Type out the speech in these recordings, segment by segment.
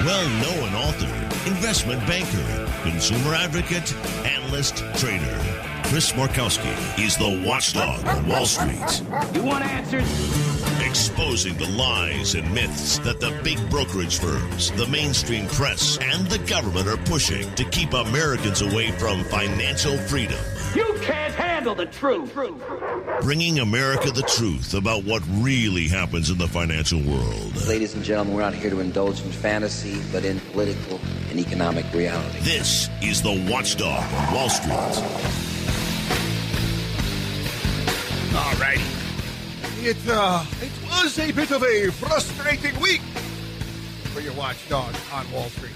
Well-known author, investment banker, consumer advocate, analyst, trader. Chris Markowski is the watchdog on Wall Street. You want answers? Exposing the lies and myths that the big brokerage firms, the mainstream press, and the government are pushing to keep Americans away from financial freedom. You can't handle the truth. Bringing America the truth about what really happens in the financial world. Ladies and gentlemen, we're not here to indulge in fantasy, but in political and economic reality. This is the Watchdog on Wall Street. All righty. It was a bit of a frustrating week for your watchdog on Wall Street.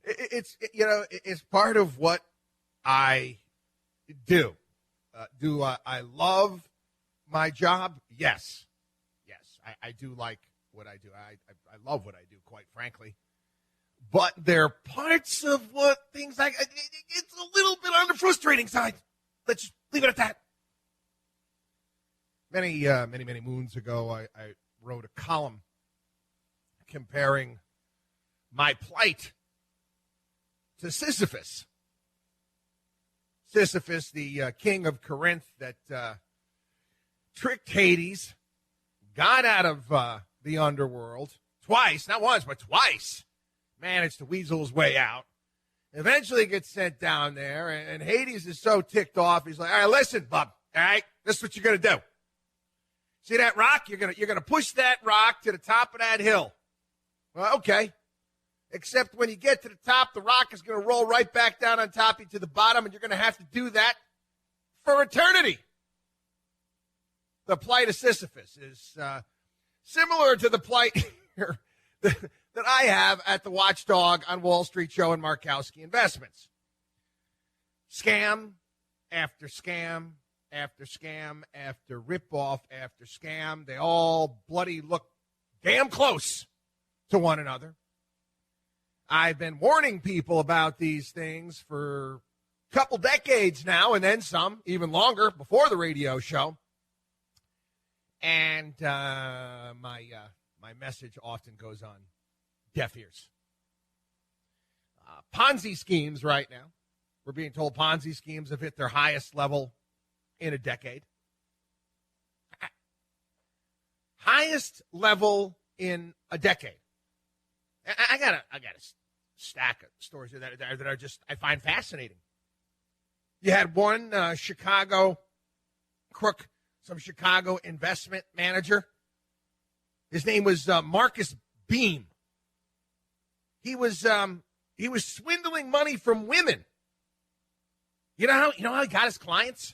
It's part of what I do. Do I love my job? Yes. I do like what I do. I love what I do, quite frankly. But there are parts of what things like it's a little bit on the frustrating side. Let's just leave it at that. Many moons ago, I wrote a column comparing my plight to Sisyphus. Sisyphus, the king of Corinth that tricked Hades, got out of the underworld twice, not once, but twice, managed to weasel his way out, eventually gets sent down there, and Hades is so ticked off, he's like, all right, listen, bub, all right, this is what you're going to do. See that rock? You're gonna push that rock to the top of that hill. Well, okay. Except when you get to the top, the rock is going to roll right back down on top of you to the bottom, and you're going to have to do that for eternity. The plight of Sisyphus is similar to the plight that I have at the Watchdog on Wall Street show and Markowski Investments. Scam after scam after scam after ripoff after scam. They all bloody look damn close to one another. I've been warning people about these things for a couple decades now, and then some, even longer, before the radio show. And my message often goes on deaf ears. Ponzi schemes right now. We're being told Ponzi schemes have hit their highest level in a decade. Highest level in a decade. I got a stack of stories that are just, I find fascinating. You had one Chicago crook, some Chicago investment manager. His name was Marcus Beam. He was swindling money from women. You know how he got his clients?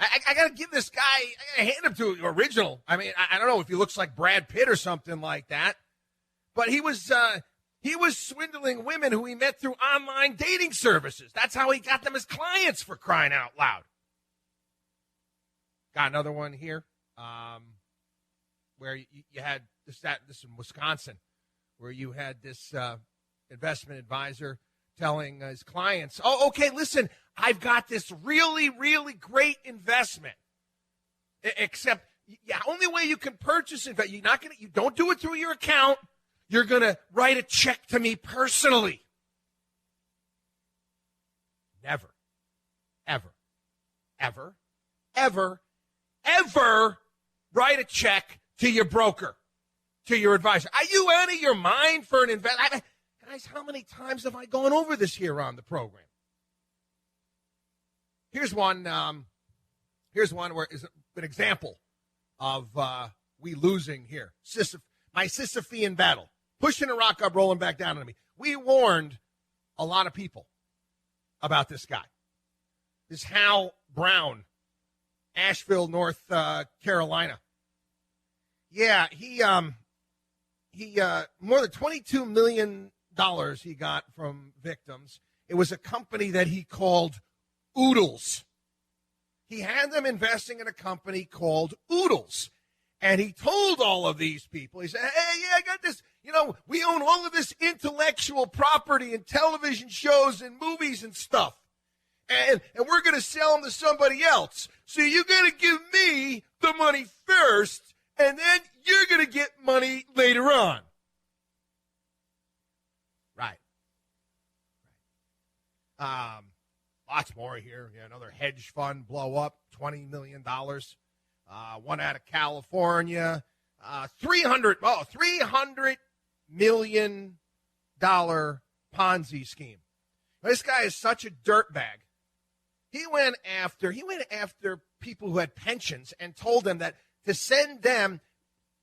I got to give this guy, I got to hand him to the original. I mean, I don't know if he looks like Brad Pitt or something like that, but he was swindling women who he met through online dating services. That's how he got them as clients, for crying out loud. Got another one here where you had this in Wisconsin, where you had this investment advisor telling his clients, oh, okay, listen, I've got this really, really great investment. Except, only way you can purchase it, you don't do it through your account. You're going to write a check to me personally. Never, ever, ever, ever, ever write a check to your broker, to your advisor. Are you out of your mind for an investment? Guys, how many times have I gone over this here on the program? Here's one where is an example of we losing here. My Sisyphean battle. Pushing a rock up, rolling back down on me. We warned a lot of people about this guy. This Hal Brown, Asheville, North Carolina. Yeah, he more than $22 million he got from victims. It was a company that he called Oodles. He had them investing in a company called Oodles. And he told all of these people, he said, hey, I got this, we own all of this intellectual property and television shows and movies and stuff. and we're going to sell them to somebody else. So you're going to give me the money first, and then you're going to get money later on. Right. Lots more here. Another hedge fund blow up, $20 million. One out of California. $300 million Ponzi scheme. This guy is such a dirtbag. He went after people who had pensions and told them that to send them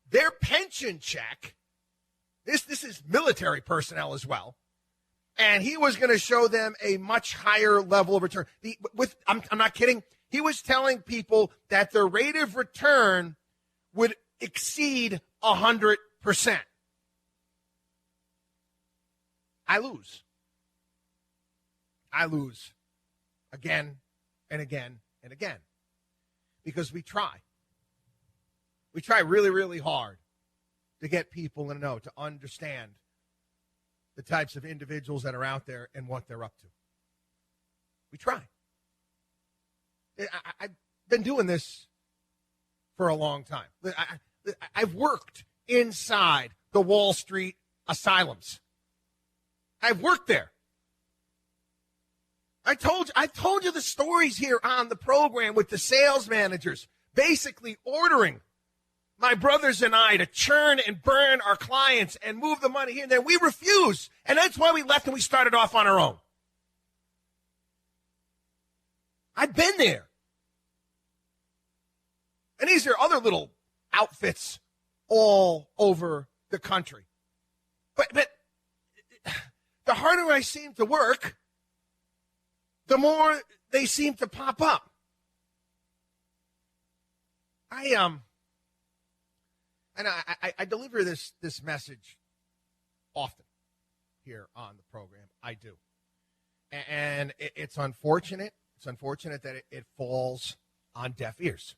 their pension check. This is military personnel as well. And he was going to show them a much higher level of return. I'm not kidding. He was telling people that their rate of return would exceed 100%. I lose again and again and again because we try. We try really, really hard to get people in the know, to understand the types of individuals that are out there and what they're up to. We try. I've been doing this for a long time. I've worked inside the Wall Street asylums. I've worked there. I told you the stories here on the program with the sales managers basically ordering my brothers and I to churn and burn our clients and move the money here and there. We refused, and that's why we left and we started off on our own. I've been there. And these are other little outfits all over the country. But the harder I seem to work, the more they seem to pop up. I deliver this message often here on the program. I do. And it's unfortunate. It's unfortunate that it falls on deaf ears.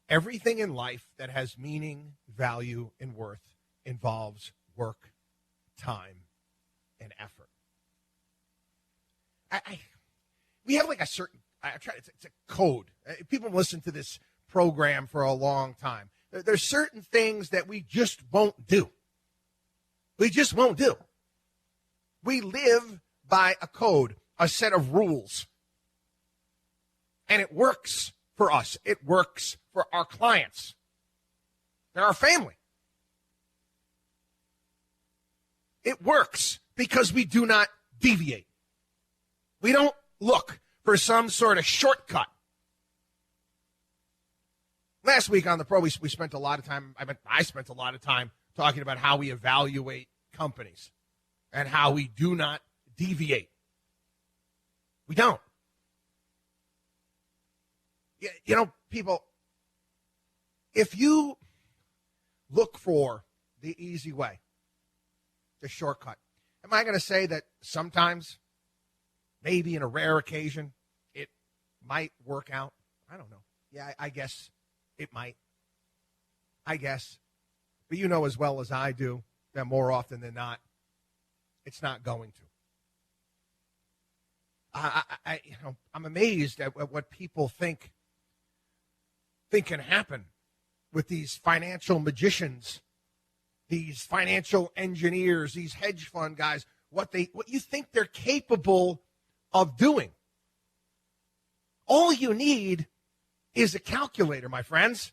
Everything in life that has meaning, value, and worth involves work, time, and effort. We have like a certain, it's a code. People listen to this program for a long time. There's certain things that we just won't do. We just won't do. We live by a code, a set of rules. And it works for us. It works for our clients. They're our family. It works because we do not deviate. We don't look for some sort of shortcut. Last week on the Pro, we spent a lot of time, I spent a lot of time talking about how we evaluate companies and how we do not deviate. We don't. You know, people, if you look for the easy way, the shortcut, am I going to say that sometimes, maybe in a rare occasion, it might work out? I don't know. Yeah, I guess it might. I guess. But you know as well as I do that more often than not, it's not going to. I'm amazed at what people think can happen with these financial magicians, these financial engineers, these hedge fund guys, what you think they're capable of doing. All you need is a calculator, my friends.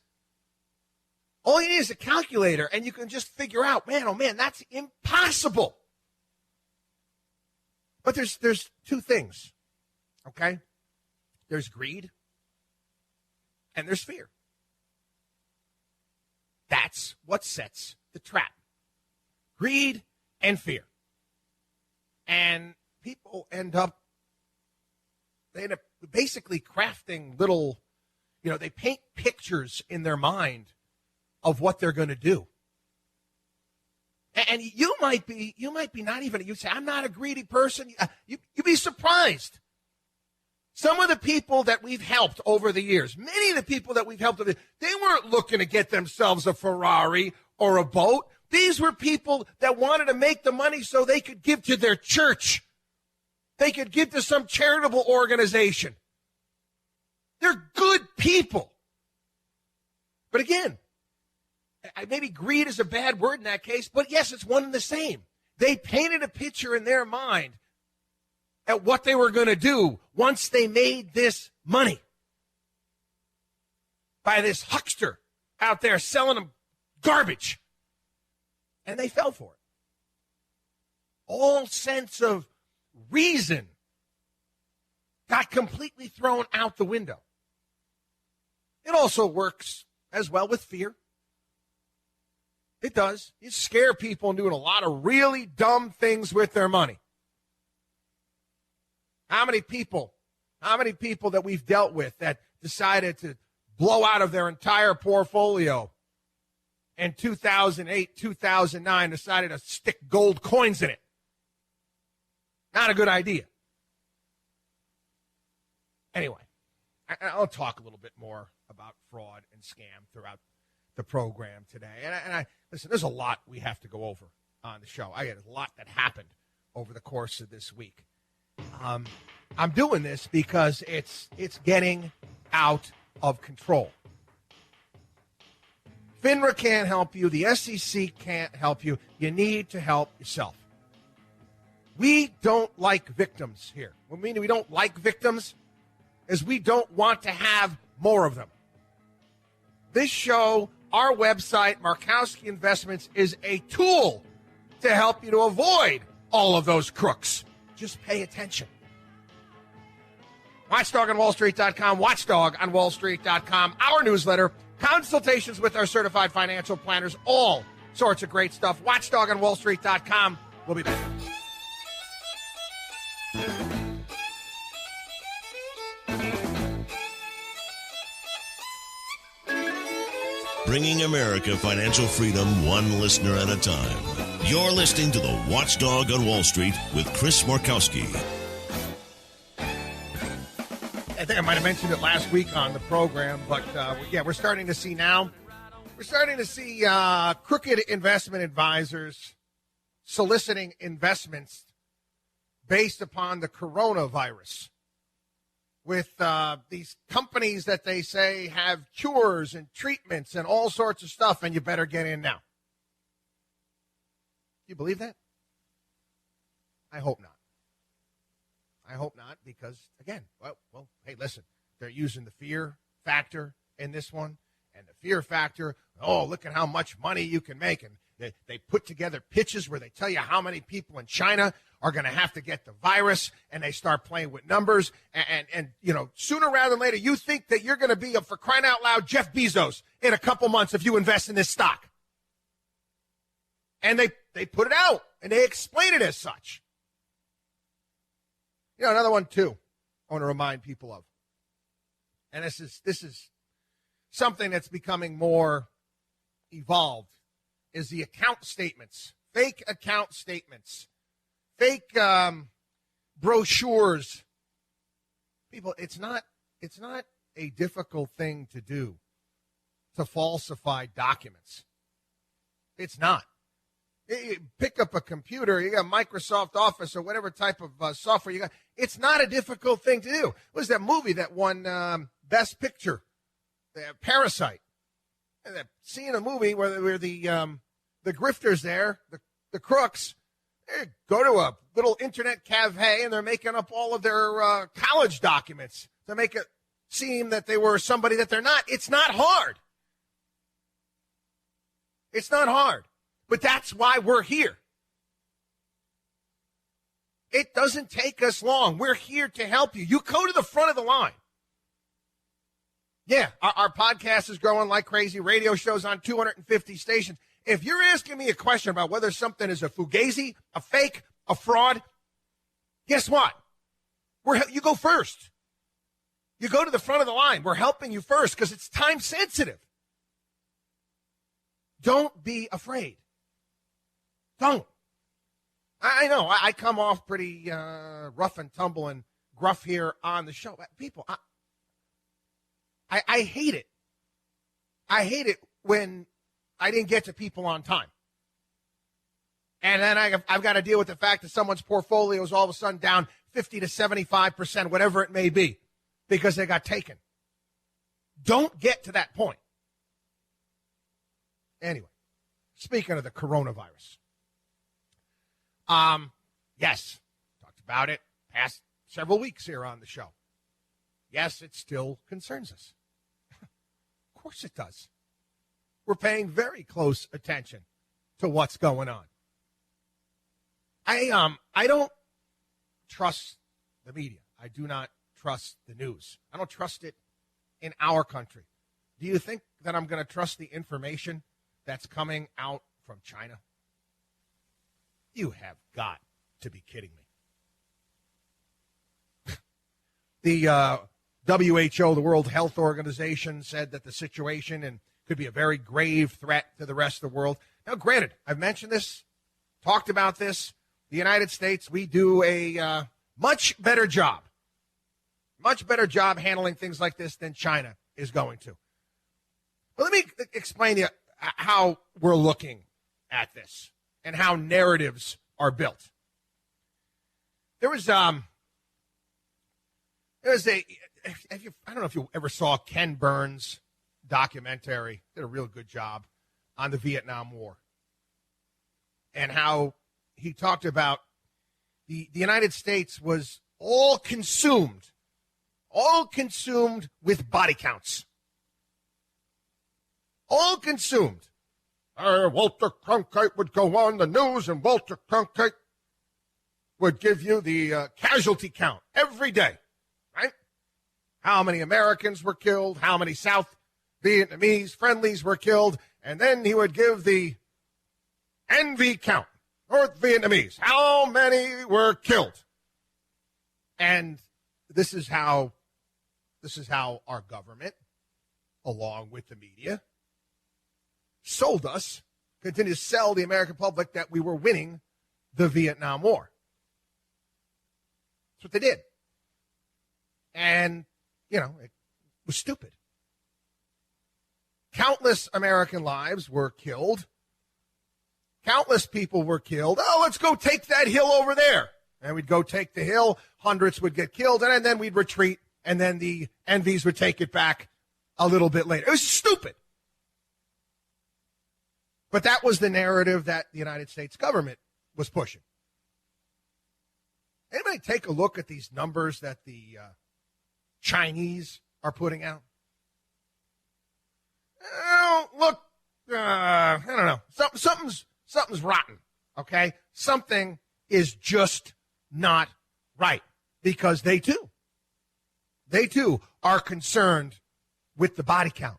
All you need is a calculator, and you can just figure out, man, oh man, that's impossible. But there's two things, okay? There's greed, and there's fear. That's what sets the trap. Greed and fear. And people end up basically crafting little, they paint pictures in their mind of what they're going to do. And you might be not even, you say, I'm not a greedy person. You'd be surprised. Some of the people that we've helped over the years, many of the people that we've helped, they weren't looking to get themselves a Ferrari or a boat. These were people that wanted to make the money so they could give to their church. they could give to some charitable organization. They're good people. But again, maybe greed is a bad word in that case, but yes, it's one and the same. They painted a picture in their mind at what they were going to do once they made this money by this huckster out there selling them garbage. And they fell for it. All sense of reason got completely thrown out the window. It also works as well with fear. It does. You scare people into doing a lot of really dumb things with their money. How many people that we've dealt with that decided to blow out of their entire portfolio in 2008, 2009, decided to stick gold coins in it? Not a good idea. Anyway, I'll talk a little bit more about fraud and scam throughout the program today. And listen, there's a lot we have to go over on the show. I got a lot that happened over the course of this week. I'm doing this because it's getting out of control. FINRA can't help you. The SEC can't help you. You need to help yourself. We don't like victims here. What we mean we don't like victims is we don't want to have more of them. This show, our website, Markowski Investments, is a tool to help you to avoid all of those crooks. Just pay attention. WatchdogOnWallStreet.com, WatchdogOnWallStreet.com, our newsletter, consultations with our certified financial planners, all sorts of great stuff. WatchdogOnWallStreet.com. We'll be back. Bringing America financial freedom one listener at a time. You're listening to the Watchdog on Wall Street with Chris Markowski. I think I might have mentioned it last week on the program, but we're starting to see now. We're starting to see crooked investment advisors soliciting investments based upon the coronavirus with these companies that they say have cures and treatments and all sorts of stuff, and you better get in now. You believe that? I hope not. I hope not, because, again, well, hey, listen, they're using the fear factor in this one, and the fear factor, oh, look at how much money you can make, and they put together pitches where they tell you how many people in China are going to have to get the virus, and they start playing with numbers, and sooner rather than later, you think that you're going to be, for crying out loud, Jeff Bezos in a couple months if you invest in this stock. And they put it out, and they explain it as such. Another one, too, I want to remind people of. And this is something that's becoming more evolved, is the account statements, fake account statements, fake brochures. People, it's not a difficult thing to do to falsify documents. It's not. You pick up a computer, you got Microsoft Office or whatever type of software you got. It's not a difficult thing to do. What was that movie that won Best Picture? Parasite. Seeing a movie where the grifters there, the crooks, they go to a little internet cafe and they're making up all of their college documents to make it seem that they were somebody that they're not. It's not hard. It's not hard. But that's why we're here. It doesn't take us long. We're here to help you. You go to the front of the line. Yeah, our podcast is growing like crazy. Radio shows on 250 stations. If you're asking me a question about whether something is a fugazi, a fake, a fraud, guess what? You go first. You go to the front of the line. We're helping you first because it's time sensitive. Don't be afraid. Don't. I know I come off pretty rough and tumble and gruff here on the show. People, I hate it. I hate it when I didn't get to people on time. And then I've got to deal with the fact that someone's portfolio is all of a sudden down 50 to 75%, whatever it may be, because they got taken. Don't get to that point. Anyway, speaking of the coronavirus. Yes, talked about it past several weeks here on the show. Yes, it still concerns us. Of course it does. We're paying very close attention to what's going on. I don't trust the media. I do not trust the news. I don't trust it in our country. Do you think that I'm going to trust the information that's coming out from China? You have got to be kidding me. The WHO, the World Health Organization, said that the situation could be a very grave threat to the rest of the world. Now, granted, I've mentioned this, talked about this. The United States, we do a much better job handling things like this than China is going to. But let me explain to you how we're looking at this and how narratives are built. I don't know if you ever saw Ken Burns' documentary. Did a real good job on the Vietnam War and how he talked about the United States was all consumed with body counts. All consumed. Walter Cronkite would go on the news, and Walter Cronkite would give you the casualty count every day, right? How many Americans were killed, how many South Vietnamese friendlies were killed, and then he would give the NV count, North Vietnamese, how many were killed. And this is how our government, along with the media, sold us, continue to sell the American public that we were winning the Vietnam War. That's what they did. And, it was stupid. Countless American lives were killed. Countless people were killed. Oh, let's go take that hill over there. And we'd go take the hill. Hundreds would get killed. And then we'd retreat. And then the NVs would take it back a little bit later. It was stupid. But that was the narrative that the United States government was pushing. Anybody take a look at these numbers that the Chinese are putting out? Look, I don't know. Something's rotten, okay? Something is just not right because they too are concerned with the body count.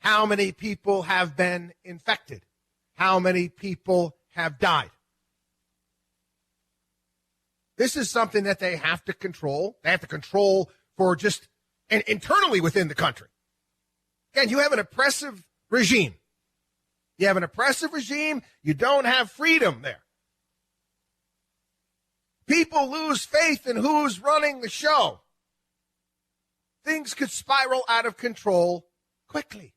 How many people have been infected? How many people have died? This is something that they have to control. They have to control for just and internally within the country. Again, you have an oppressive regime. You have an oppressive regime. You don't have freedom there. People lose faith in who's running the show. Things could spiral out of control quickly.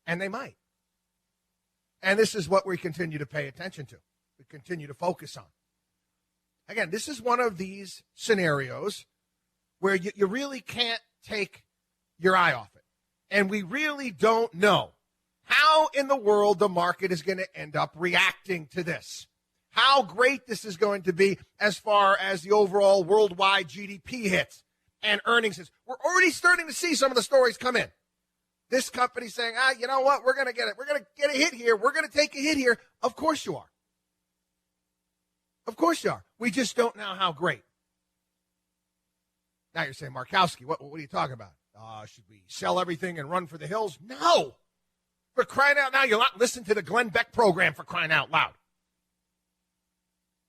And they might. And this is what we continue to pay attention to. We continue to focus on. Again, this is one of these scenarios where you really can't take your eye off it. And we really don't know how in the world the market is going to end up reacting to this. How great this is going to be as far as the overall worldwide GDP hits and earnings is. We're already starting to see some of the stories come in. This company saying, you know what, we're going to get it. We're going to get a hit here. We're going to take a hit here. Of course you are. Of course you are. We just don't know how great. Now you're saying, Markowski, what are you talking about? Should we sell everything and run for the hills? No. For crying out loud, you're not listening to the Glenn Beck program for crying out loud.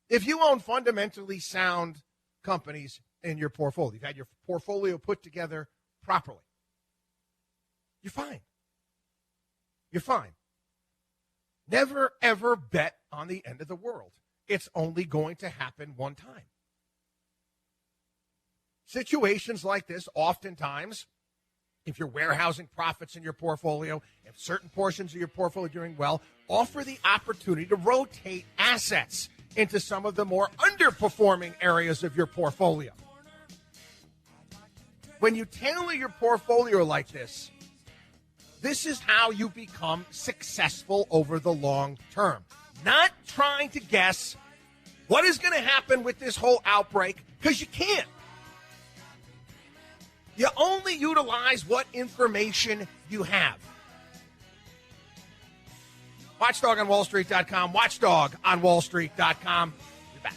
If you own fundamentally sound companies in your portfolio, you've had your portfolio put together properly, you're fine. You're fine. Never, ever bet on the end of the world. It's only going to happen one time. Situations like this, oftentimes, if you're warehousing profits in your portfolio, if certain portions of your portfolio are doing well, offer the opportunity to rotate assets. into some of the more underperforming areas of your portfolio. When you tailor your portfolio like this is how you become successful over the long term. Not trying to guess what is going to happen with this whole outbreak, because you can't. You only utilize what information you have. WatchdogOnWallStreet.com, WatchdogOnWallStreet.com. Be back.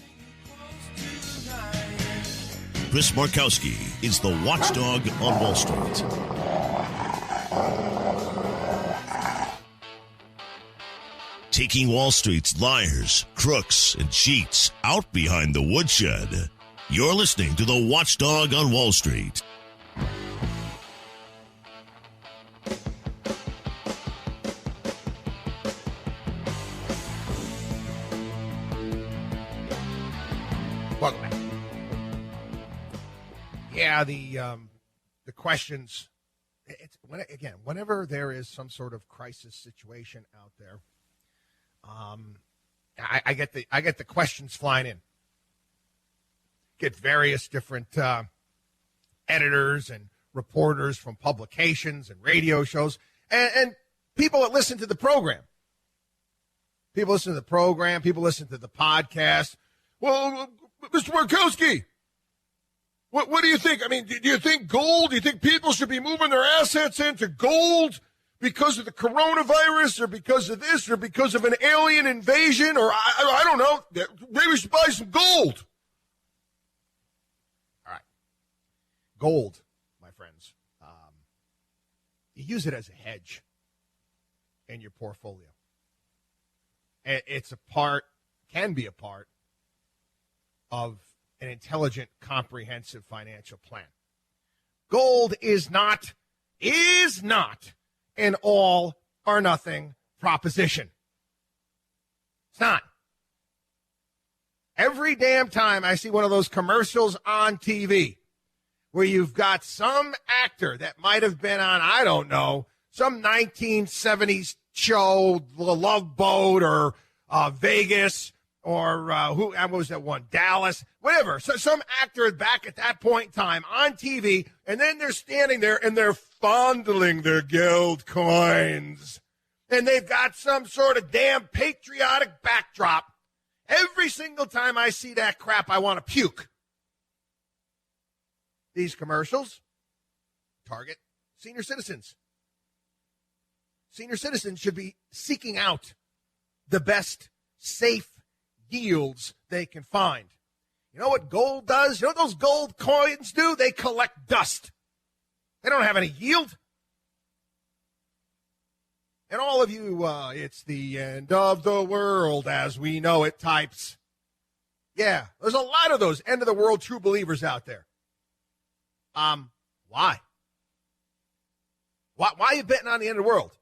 Chris Markowski is the watchdog on Wall Street. Taking Wall Street's liars, crooks, and cheats out behind the woodshed. You're listening to the Watchdog on Wall Street. Welcome back. Yeah, the questions. Whenever there is some sort of crisis situation out there, I get the questions flying in. Get various different editors and reporters from publications and radio shows, and people that listen to the program. People listen to the program. People listen to the podcast. Well, Mr. Markowski, what do you think? I mean, do you think gold? Do you think people should be moving their assets into gold because of the coronavirus, or because of this, or because of an alien invasion, or I don't know. Maybe we should buy some gold. All right. Gold, my friends. You use it as a hedge in your portfolio. It's can be a part of an intelligent, comprehensive financial plan. Gold is not an all or nothing proposition. It's not. Every damn time I see one of those commercials on TV where you've got some actor that might have been on, I don't know, some 1970s show, The Love Boat, or Vegas, or what was that one? Dallas, whatever. So some actor back at that point in time on TV, and then they're standing there and they're fondling their gold coins. And they've got some sort of damn patriotic backdrop. Every single time I see that crap, I want to puke. These commercials target senior citizens. Senior citizens should be seeking out the best safe yields they can find. You know what gold does? You know what those gold coins do? They collect dust. They don't have any yield. And all of you, it's the end of the world as we know it types. Yeah, there's a lot of those end of the world true believers out there. Why? Why are you betting on the end of the world?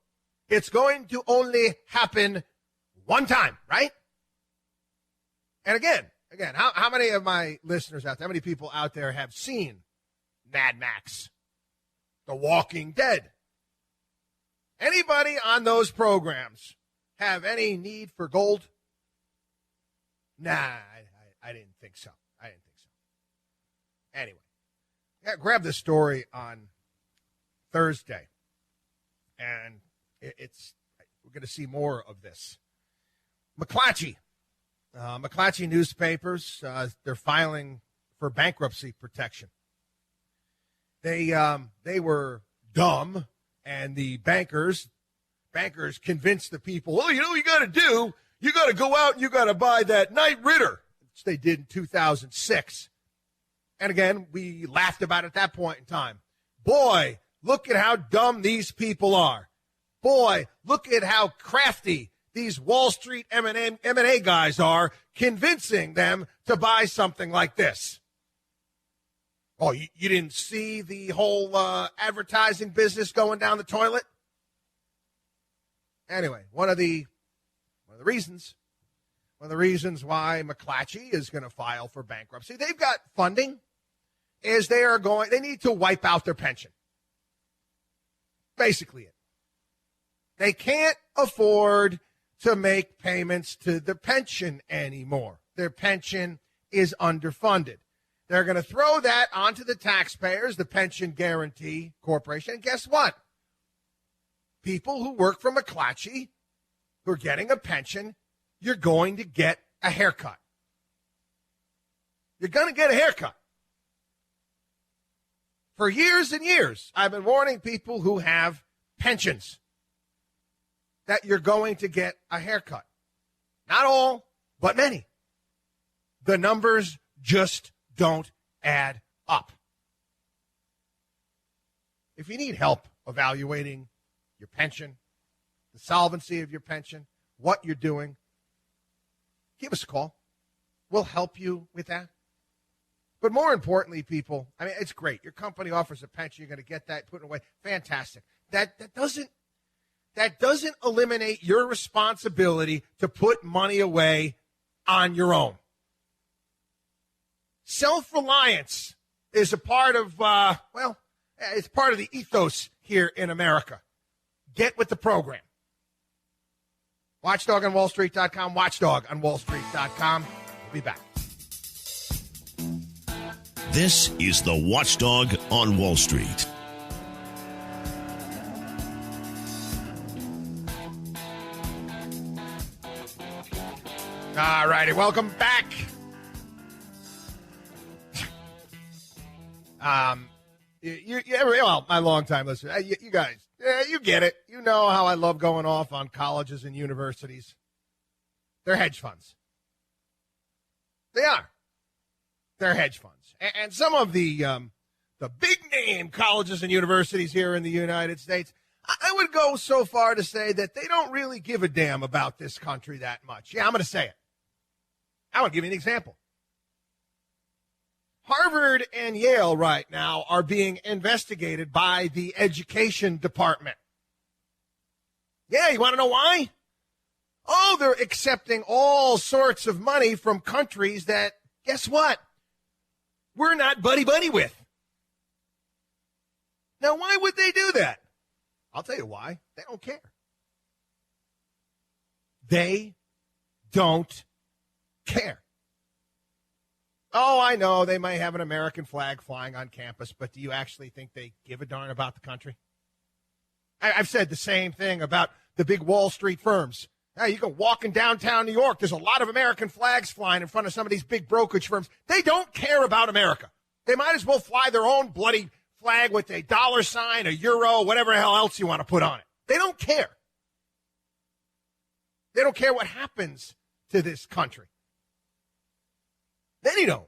It's going to only happen one time, right? And again, how many of my listeners out there, how many people out there have seen Mad Max, The Walking Dead? Anybody on those programs have any need for gold? Nah, I didn't think so. Anyway, grab this story on Thursday, and we're going to see more of this. McClatchy newspapers, they're filing for bankruptcy protection. They were dumb, and the bankers convinced the people, well, you know what you got to do? You got to go out and you got to buy that Knight Ridder, which they did in 2006. And again, we laughed about it at that point in time. Boy, look at how dumb these people are. Boy, look at how crafty these Wall Street M&A guys are, convincing them to buy something like this. Oh, you didn't see the whole advertising business going down the toilet? Anyway, one of the reasons why McClatchy is going to file for bankruptcy, they've got funding, is they need to wipe out their pension. Basically it. They can't afford to make payments to the pension anymore. Their pension is underfunded. They're going to throw that onto the taxpayers, the Pension Guarantee Corporation. And guess what? People who work for McClatchy, who are getting a pension, you're going to get a haircut. You're going to get a haircut. For years and years, I've been warning people who have pensions that you're going to get a haircut. Not all, but many. The numbers just don't add up. If you need help evaluating your pension, the solvency of your pension, what you're doing, give us a call. We'll help you with that. But more importantly, people, I mean, it's great. Your company offers a pension. You're going to get that put away. Fantastic. That doesn't eliminate your responsibility to put money away on your own. Self-reliance is a part of, it's part of the ethos here in America. Get with the program. WatchDogOnWallStreet.com, WatchDogOnWallStreet.com. We'll be back. This is the Watchdog on Wall Street. All righty, welcome back. My longtime listener, you guys, you get it. You know how I love going off on colleges and universities. They're hedge funds. They are. They're hedge funds. And some of the big-name colleges and universities here in the United States, I would go so far to say that they don't really give a damn about this country that much. Yeah, I'm going to say it. I want to give you an example. Harvard and Yale right now are being investigated by the education department. Yeah, you want to know why? Oh, they're accepting all sorts of money from countries that, guess what? We're not buddy-buddy with. Now, why would they do that? I'll tell you why. They don't care. They don't care. Oh, I know they might have an American flag flying on campus, but do you actually think they give a darn about the country? I've said the same thing about the big Wall Street firms. You go walking downtown New York, there's a lot of American flags flying in front of some of these big brokerage firms. They don't care about America. They might as well fly their own bloody flag with a dollar sign, a euro, whatever the hell else you want to put on it. They don't care. They don't care what happens to this country. Then you don't.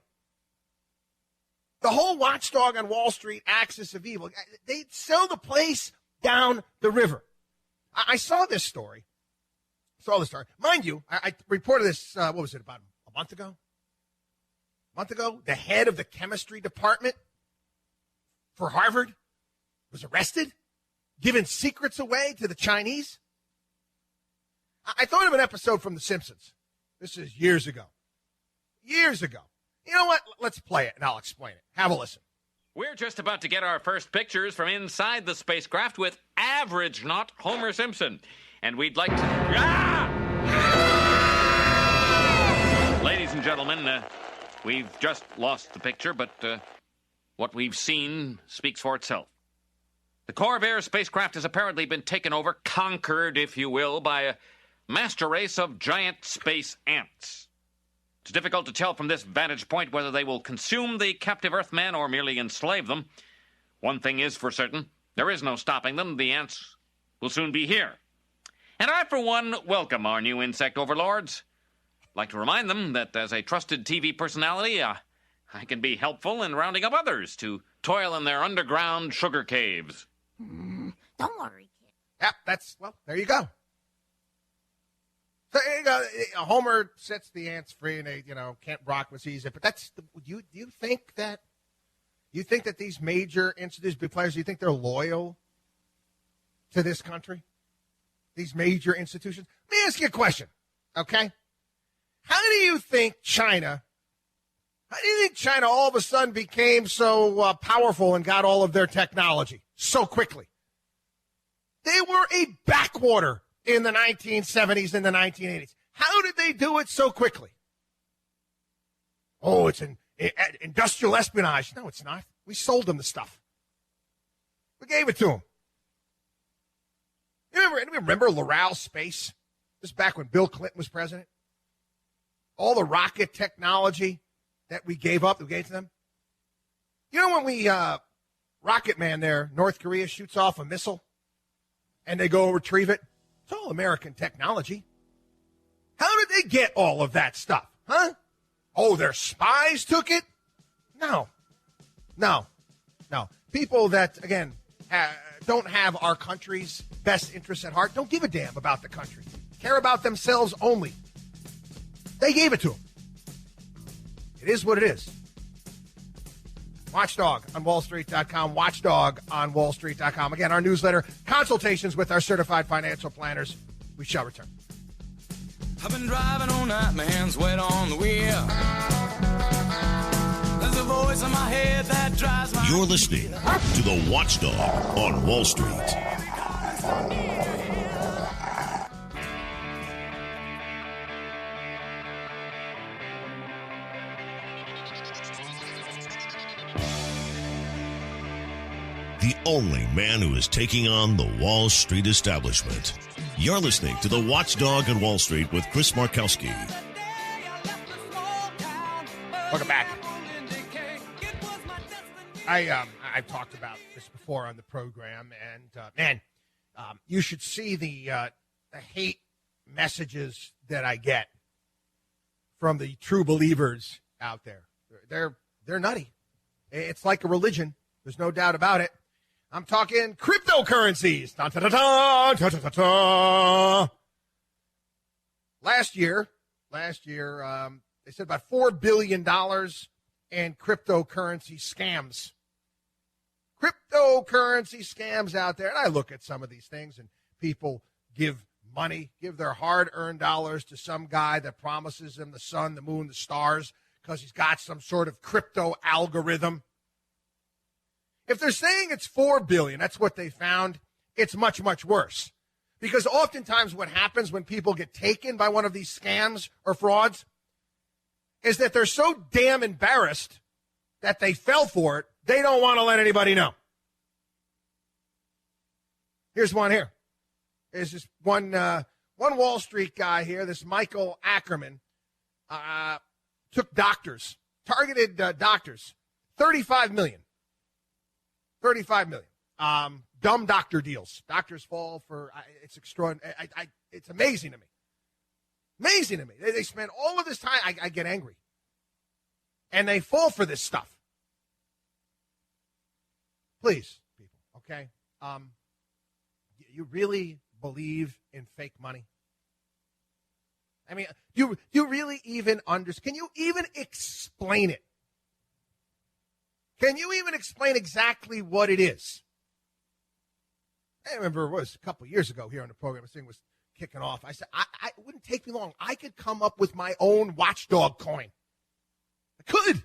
The whole Watchdog on Wall Street axis of evil, they sell the place down the river. I saw this story. Mind you, I reported this, about a month ago? The head of the chemistry department for Harvard was arrested, giving secrets away to the Chinese. I thought of an episode from The Simpsons. This is years ago. You know what? Let's play it, and I'll explain it. Have a listen. We're just about to get our first pictures from inside the spacecraft with average not Homer Simpson. And we'd like to... Ladies and gentlemen, we've just lost the picture, but what we've seen speaks for itself. The Corvair spacecraft has apparently been taken over, conquered, if you will, by a master race of giant space ants. It's difficult to tell from this vantage point whether they will consume the captive Earthmen or merely enslave them. One thing is for certain, there is no stopping them. The ants will soon be here. And I, for one, welcome our new insect overlords. I'd like to remind them that as a trusted TV personality, I can be helpful in rounding up others to toil in their underground sugar caves. Don't worry, kid. Yep, there you go. So, Homer sets the ants free, and they, Kent Brock sees it. But do you think that these major institutions, big players, do you think they're loyal to this country? These major institutions? Let me ask you a question, okay? How do you think China all of a sudden became so powerful and got all of their technology so quickly? They were a backwater in the 1970s and the 1980s. How did they do it so quickly? Oh, it's an industrial espionage. No, it's not. We sold them the stuff. We gave it to them. You remember Loral Space? This is back when Bill Clinton was president. All the rocket technology that we gave up, that we gave to them. You know when we, Rocket Man there, North Korea shoots off a missile and they go retrieve it? It's all American technology. How did they get all of that stuff? Huh? Oh, their spies took it? No. People that, again, don't have our country's best interests at heart, don't give a damn about the country. Care about themselves only. They gave it to them. It is what it is. Watchdog on wallstreet.com. Watchdog on wallstreet.com. Again, our newsletter, consultations with our certified financial planners. We shall return. I've been driving all night, my hands wet on the wheel. There's a voice in my head that drives my... You're listening to the Watchdog on Wall Street. The only man who is taking on the Wall Street establishment. You're listening to the Watchdog on Wall Street with Chris Markowski. Welcome back. I've talked about this before on the program, and you should see the hate messages that I get from the true believers out there. They're nutty. It's like a religion. There's no doubt about it. I'm talking cryptocurrencies. Da, da, da, da, da, da, da. Last year, they said about $4 billion in cryptocurrency scams. Cryptocurrency scams out there. And I look at some of these things, and people give their hard-earned dollars to some guy that promises them the sun, the moon, the stars, because he's got some sort of crypto algorithm. If they're saying it's $4 billion, that's what they found, it's much, much worse. Because oftentimes what happens when people get taken by one of these scams or frauds is that they're so damn embarrassed that they fell for it, they don't want to let anybody know. Here's one here. There's this one Wall Street guy here, this Michael Ackerman, took doctors, targeted doctors, $35 million. $35 million. Dumb doctor deals. Doctors fall for, it's extraordinary. It's amazing to me. Amazing to me. They spend all of this time, I get angry. And they fall for this stuff. Please, people, okay? You really believe in fake money? I mean, you really even understand? Can you even explain it? Can you even explain exactly what it is? I remember it was a couple years ago here on the program, this thing was kicking off. I said, it wouldn't take me long. I could come up with my own Watchdog coin. I could.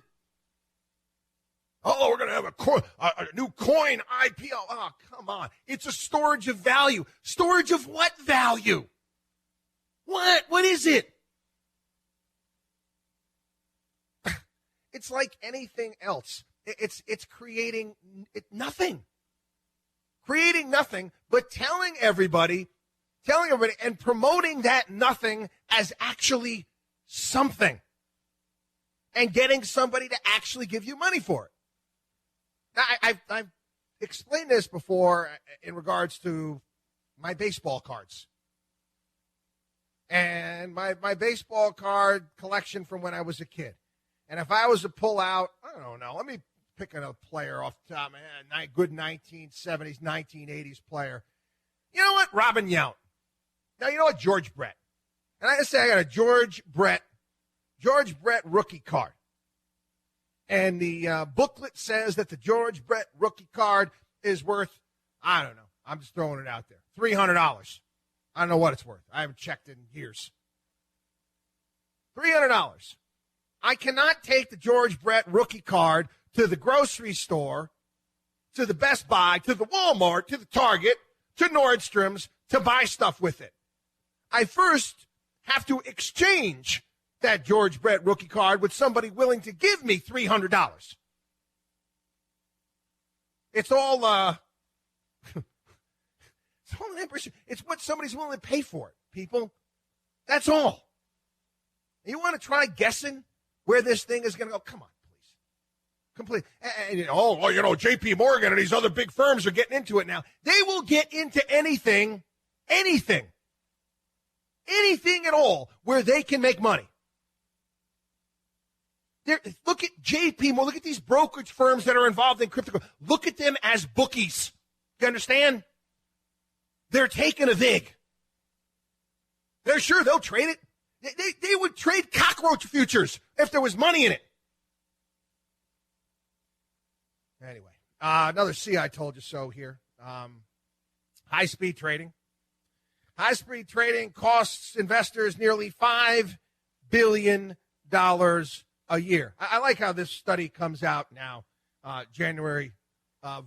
Oh, we're going to have a new coin IPO. Oh, come on. It's a storage of value. Storage of what value? What? What is it? It's like anything else. It's creating nothing. Creating nothing, but telling everybody and promoting that nothing as actually something. And getting somebody to actually give you money for it. Now, I've explained this before in regards to my baseball cards. And my baseball card collection from when I was a kid. And if I was to pull out, I don't know, let me pick a player off the top of my head, good 1970s, 1980s player. You know what? Robin Yount. Now, you know what? George Brett. And I just say I got a George Brett rookie card. And the booklet says that the George Brett rookie card is worth, I don't know, I'm just throwing it out there, $300. I don't know what it's worth. I haven't checked in years. $300. I cannot take the George Brett rookie card to the grocery store, to the Best Buy, to the Walmart, to the Target, to Nordstrom's to buy stuff with it. I first have to exchange that George Brett rookie card with somebody willing to give me $300. It's all, it's what somebody's willing to pay for it, people. That's all. You want to try guessing where this thing is going to go? Come on, please. Complete. And, J.P. Morgan and these other big firms are getting into it now. They will get into anything at all where they can make money. Look at J.P. Morgan. Look at these brokerage firms that are involved in crypto. Look at them as bookies. You understand? They're taking a vig. They're sure they'll trade it. They would trade cockroach futures if there was money in it. Anyway, another see I told you so here. High-speed trading. High-speed trading costs investors nearly $5 billion a year. I like how this study comes out now, January of,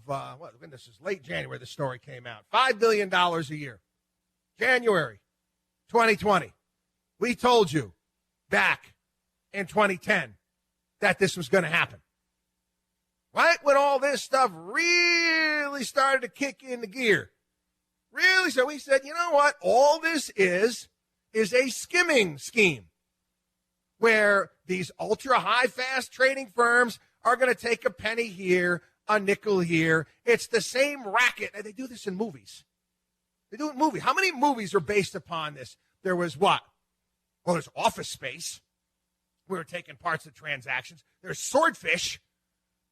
this is late January, the story came out. $5 billion a year. January 2020. We told you back in 2010 that this was going to happen. Right when all this stuff really started to kick into gear. Really, so we said, you know what? All this is a skimming scheme where these ultra-high fast trading firms are going to take a penny here, a nickel here. It's the same racket. And they do this in movies. They do it in movies. How many movies are based upon this? There was what? Well, there's Office Space. We were taking parts of transactions. There's Swordfish.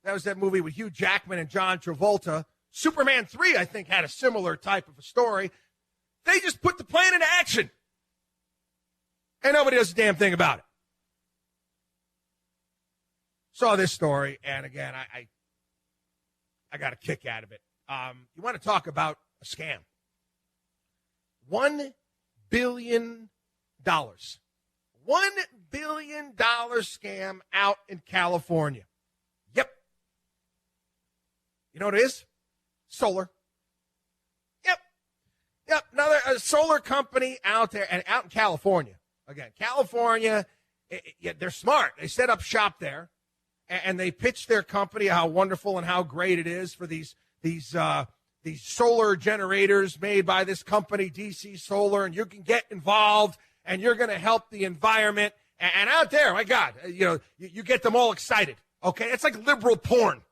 That was that movie with Hugh Jackman and John Travolta. Superman 3, I think, had a similar type of a story. They just put the plan into action. And nobody does a damn thing about it. Saw this story, and again, I got a kick out of it. You want to talk about a scam. $1 billion. $1 billion scam out in California. Yep. You know what it is? Solar. Yep. Another solar company out there and out in California. Again, California, they're smart. They set up shop there, and they pitch their company how wonderful and how great it is for these solar generators made by this company, DC Solar, and you can get involved. And you're going to help the environment. And out there, my God, you get them all excited. Okay, it's like liberal porn.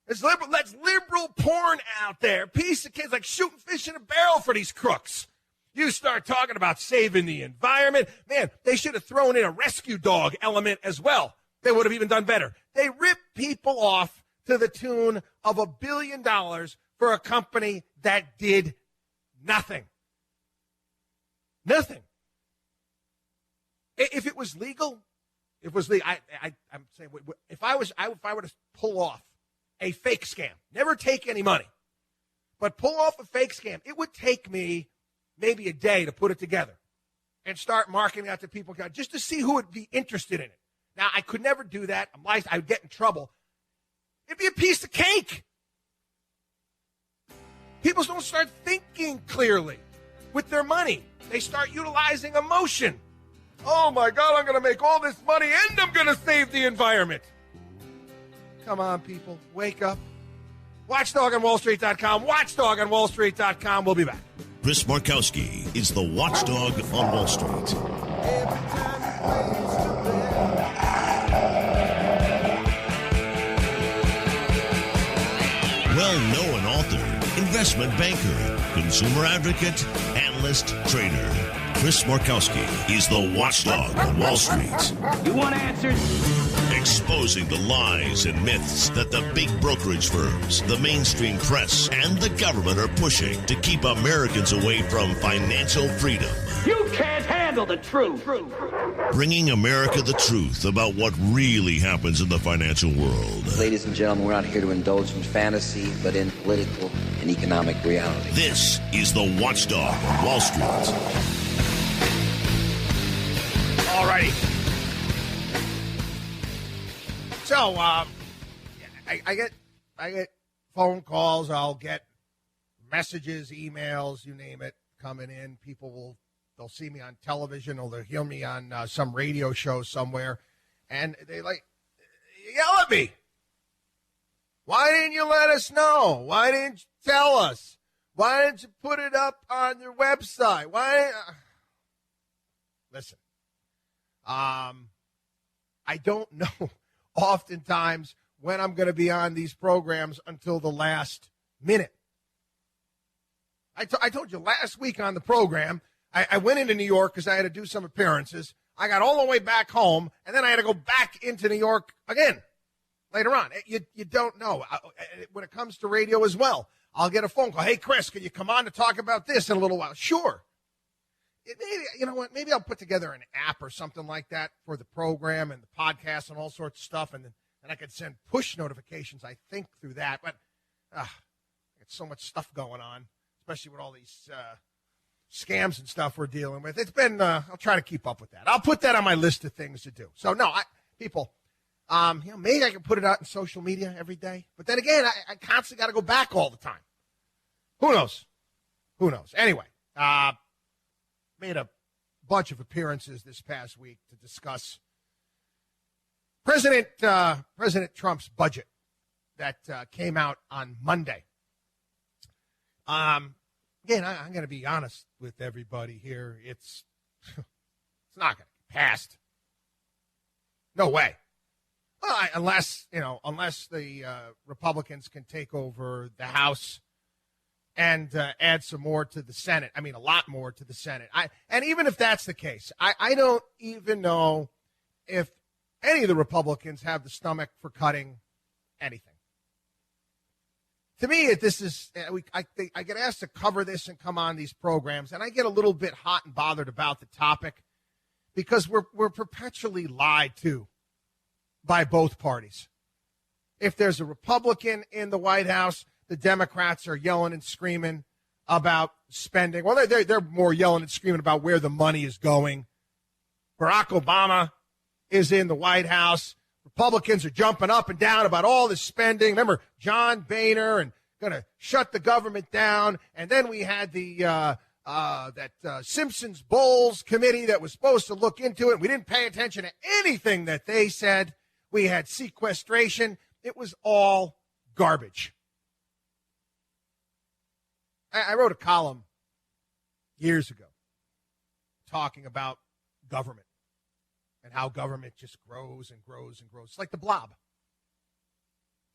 That's liberal porn out there. Piece of kids like shooting fish in a barrel for these crooks. You start talking about saving the environment. Man, they should have thrown in a rescue dog element as well. They would have even done better. They rip people off to the tune of $1 billion for a company that did nothing. Nothing. If it was legal, I'm saying if I were to pull off a fake scam, never take any money, but pull off a fake scam, it would take me maybe a day to put it together and start marketing out to people just to see who would be interested in it. Now, I could never do that. I would get in trouble. It'd be a piece of cake. People don't start thinking clearly with their money. They start utilizing emotion. Oh, my God, I'm going to make all this money and I'm going to save the environment. Come on, people. Wake up. WatchDogOnWallStreet.com. WatchDogOnWallStreet.com. We'll be back. Chris Markowski is the watchdog on Wall Street. Well-known author, investment banker, consumer advocate, analyst, trader. Chris Markowski is the watchdog on Wall Street. You want answers? Exposing the lies and myths that the big brokerage firms, the mainstream press, and the government are pushing to keep Americans away from financial freedom. You can't handle the truth. Bringing America the truth about what really happens in the financial world. Ladies and gentlemen, we're not here to indulge in fantasy, but in political and economic reality. This is the Watchdog on Wall Street. All righty. So, I get phone calls. I'll get messages, emails, you name it, coming in. People will They'll see me on television or they'll hear me on some radio show somewhere, and they yell at me. Why didn't you let us know? Why didn't you tell us? Why didn't you put it up on your website? Listen, I don't know oftentimes when I'm going to be on these programs until the last minute. I told you last week on the program, I went into New York because I had to do some appearances. I got all the way back home, and then I had to go back into New York again later on. You don't know. When it comes to radio as well, I'll get a phone call. Hey, Chris, can you come on to talk about this in a little while? Sure. Maybe, you know what? Maybe I'll put together an app or something like that for the program and the podcast and all sorts of stuff, and then I could send push notifications, I think, through that. But I got so much stuff going on, especially with all these scams and stuff we're dealing with. It's been, I'll try to keep up with that. I'll put that on my list of things to do. So, no, people, maybe I can put it out in social media every day. But then again, I constantly got to go back all the time. Who knows? Anyway, made a bunch of appearances this past week to discuss President Trump's budget that came out on Monday. Again, I'm going to be honest with everybody here. It's not going to get passed. No way. Well, unless the Republicans can take over the House and add some more to the Senate. I mean, a lot more to the Senate. And even if that's the case, I don't even know if any of the Republicans have the stomach for cutting anything. To me, this is I get asked to cover this and come on these programs, and I get a little bit hot and bothered about the topic because we're perpetually lied to by both parties. If there's a Republican in the White House, the Democrats are yelling and screaming about spending. Well, they're more yelling and screaming about where the money is going. Barack Obama is in the White House. Republicans are jumping up and down about all the spending. Remember John Boehner and going to shut the government down. And then we had the Simpsons Bowles committee that was supposed to look into it. We didn't pay attention to anything that they said. We had sequestration. It was all garbage. I wrote a column years ago talking about government and how government just grows and grows and grows. It's like the Blob.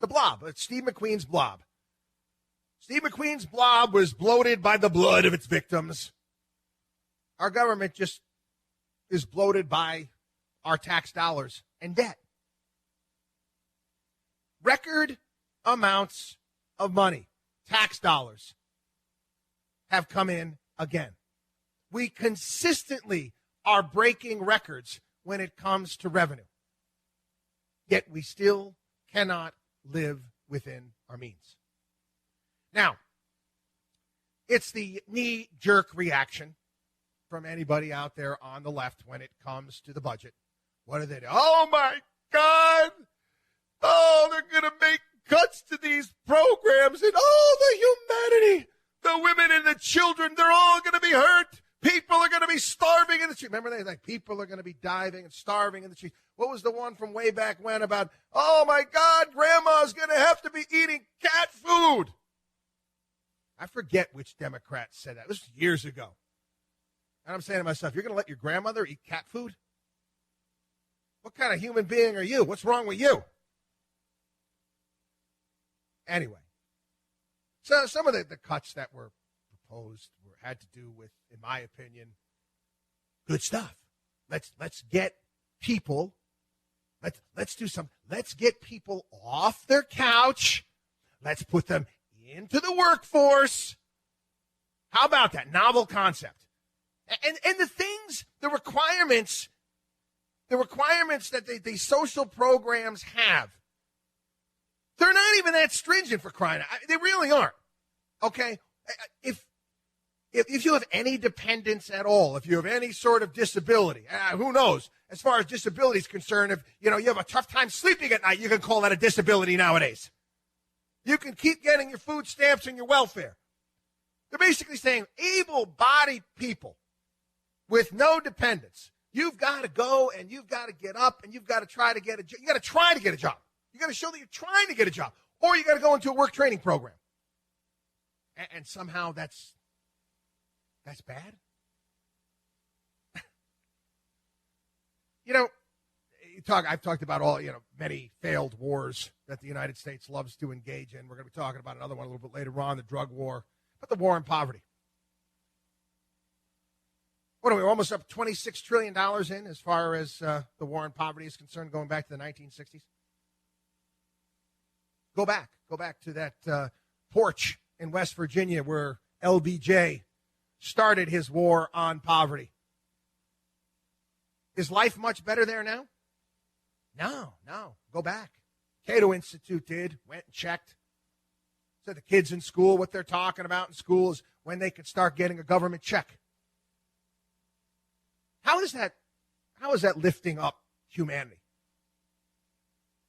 The Blob. It's Steve McQueen's Blob. Steve McQueen's Blob was bloated by the blood of its victims. Our government just is bloated by our tax dollars and debt. Record amounts of money, tax dollars, have come in again. We consistently are breaking records when it comes to revenue. Yet we still cannot live within our means. Now, it's the knee-jerk reaction from anybody out there on the left when it comes to the budget. What do they do? Oh, my God! Oh, they're going to make cuts to these programs, and the humanity, the women and the children, they're all going to be hurt. People are going to be starving in the street. Remember, people are going to be diving and starving in the street. What was the one from way back when about, oh, my God, grandma's going to have to be eating cat food? I forget which Democrat said that. This was years ago. And I'm saying to myself, you're going to let your grandmother eat cat food? What kind of human being are you? What's wrong with you? Anyway, so some of the cuts that were proposed had to do with, in my opinion, good stuff. Let's get people, let's get people off their couch. Let's put them into the workforce. How about that novel concept? And the things, the requirements that the social programs have, they're not even that stringent for crying out. They really aren't. Okay? If you have any dependence at all, if you have any sort of disability, who knows? As far as disability is concerned, if you have a tough time sleeping at night, you can call that a disability nowadays. You can keep getting your food stamps and your welfare. They're basically saying able-bodied people with no dependents. You've got to go and you've got to get up and you've got to try to get a job. You got to try to get a job. You got to show that you're trying to get a job, or you got to go into a work training program. And somehow that's bad. I've talked about many failed wars that the United States loves to engage in. We're going to be talking about another one a little bit later on, the drug war, but the war on poverty. What are we, almost up $26 trillion in as far as the war on poverty is concerned, going back to the 1960s? Go back to that porch in West Virginia where LBJ started his war on poverty. Is life much better there now? No. Go back. Cato Institute went and checked. Said the kids in school, what they're talking about in school is when they could start getting a government check. How is that lifting up humanity?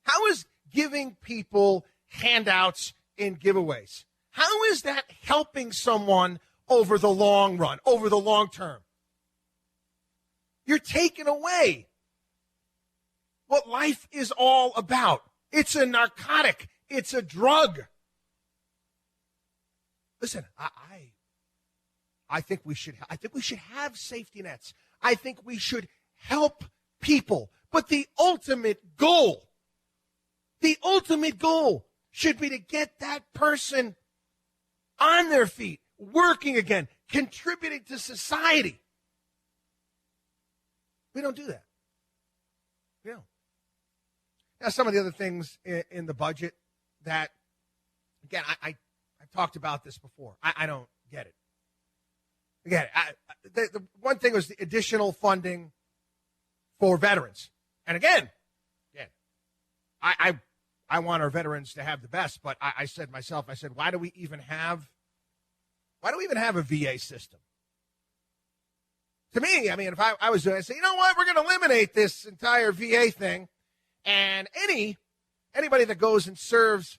How is giving people handouts and giveaways, how is that helping someone over the long run, over the long term? You're taking away what life is all about. It's a narcotic. It's a drug. Listen, I think we should have safety nets. I think we should help people. But the ultimate goal should be to get that person on their feet, working again, contributing to society. We don't do that. We don't. Now, some of the other things in the budget that, again, I've talked about this before. I don't get it. Again, the one thing was the additional funding for veterans. And again, I want our veterans to have the best, but I said myself, why do we even have a VA system? To me, I mean, if I was doing it, I'd say, you know what, we're going to eliminate this entire VA thing, and anybody that goes and serves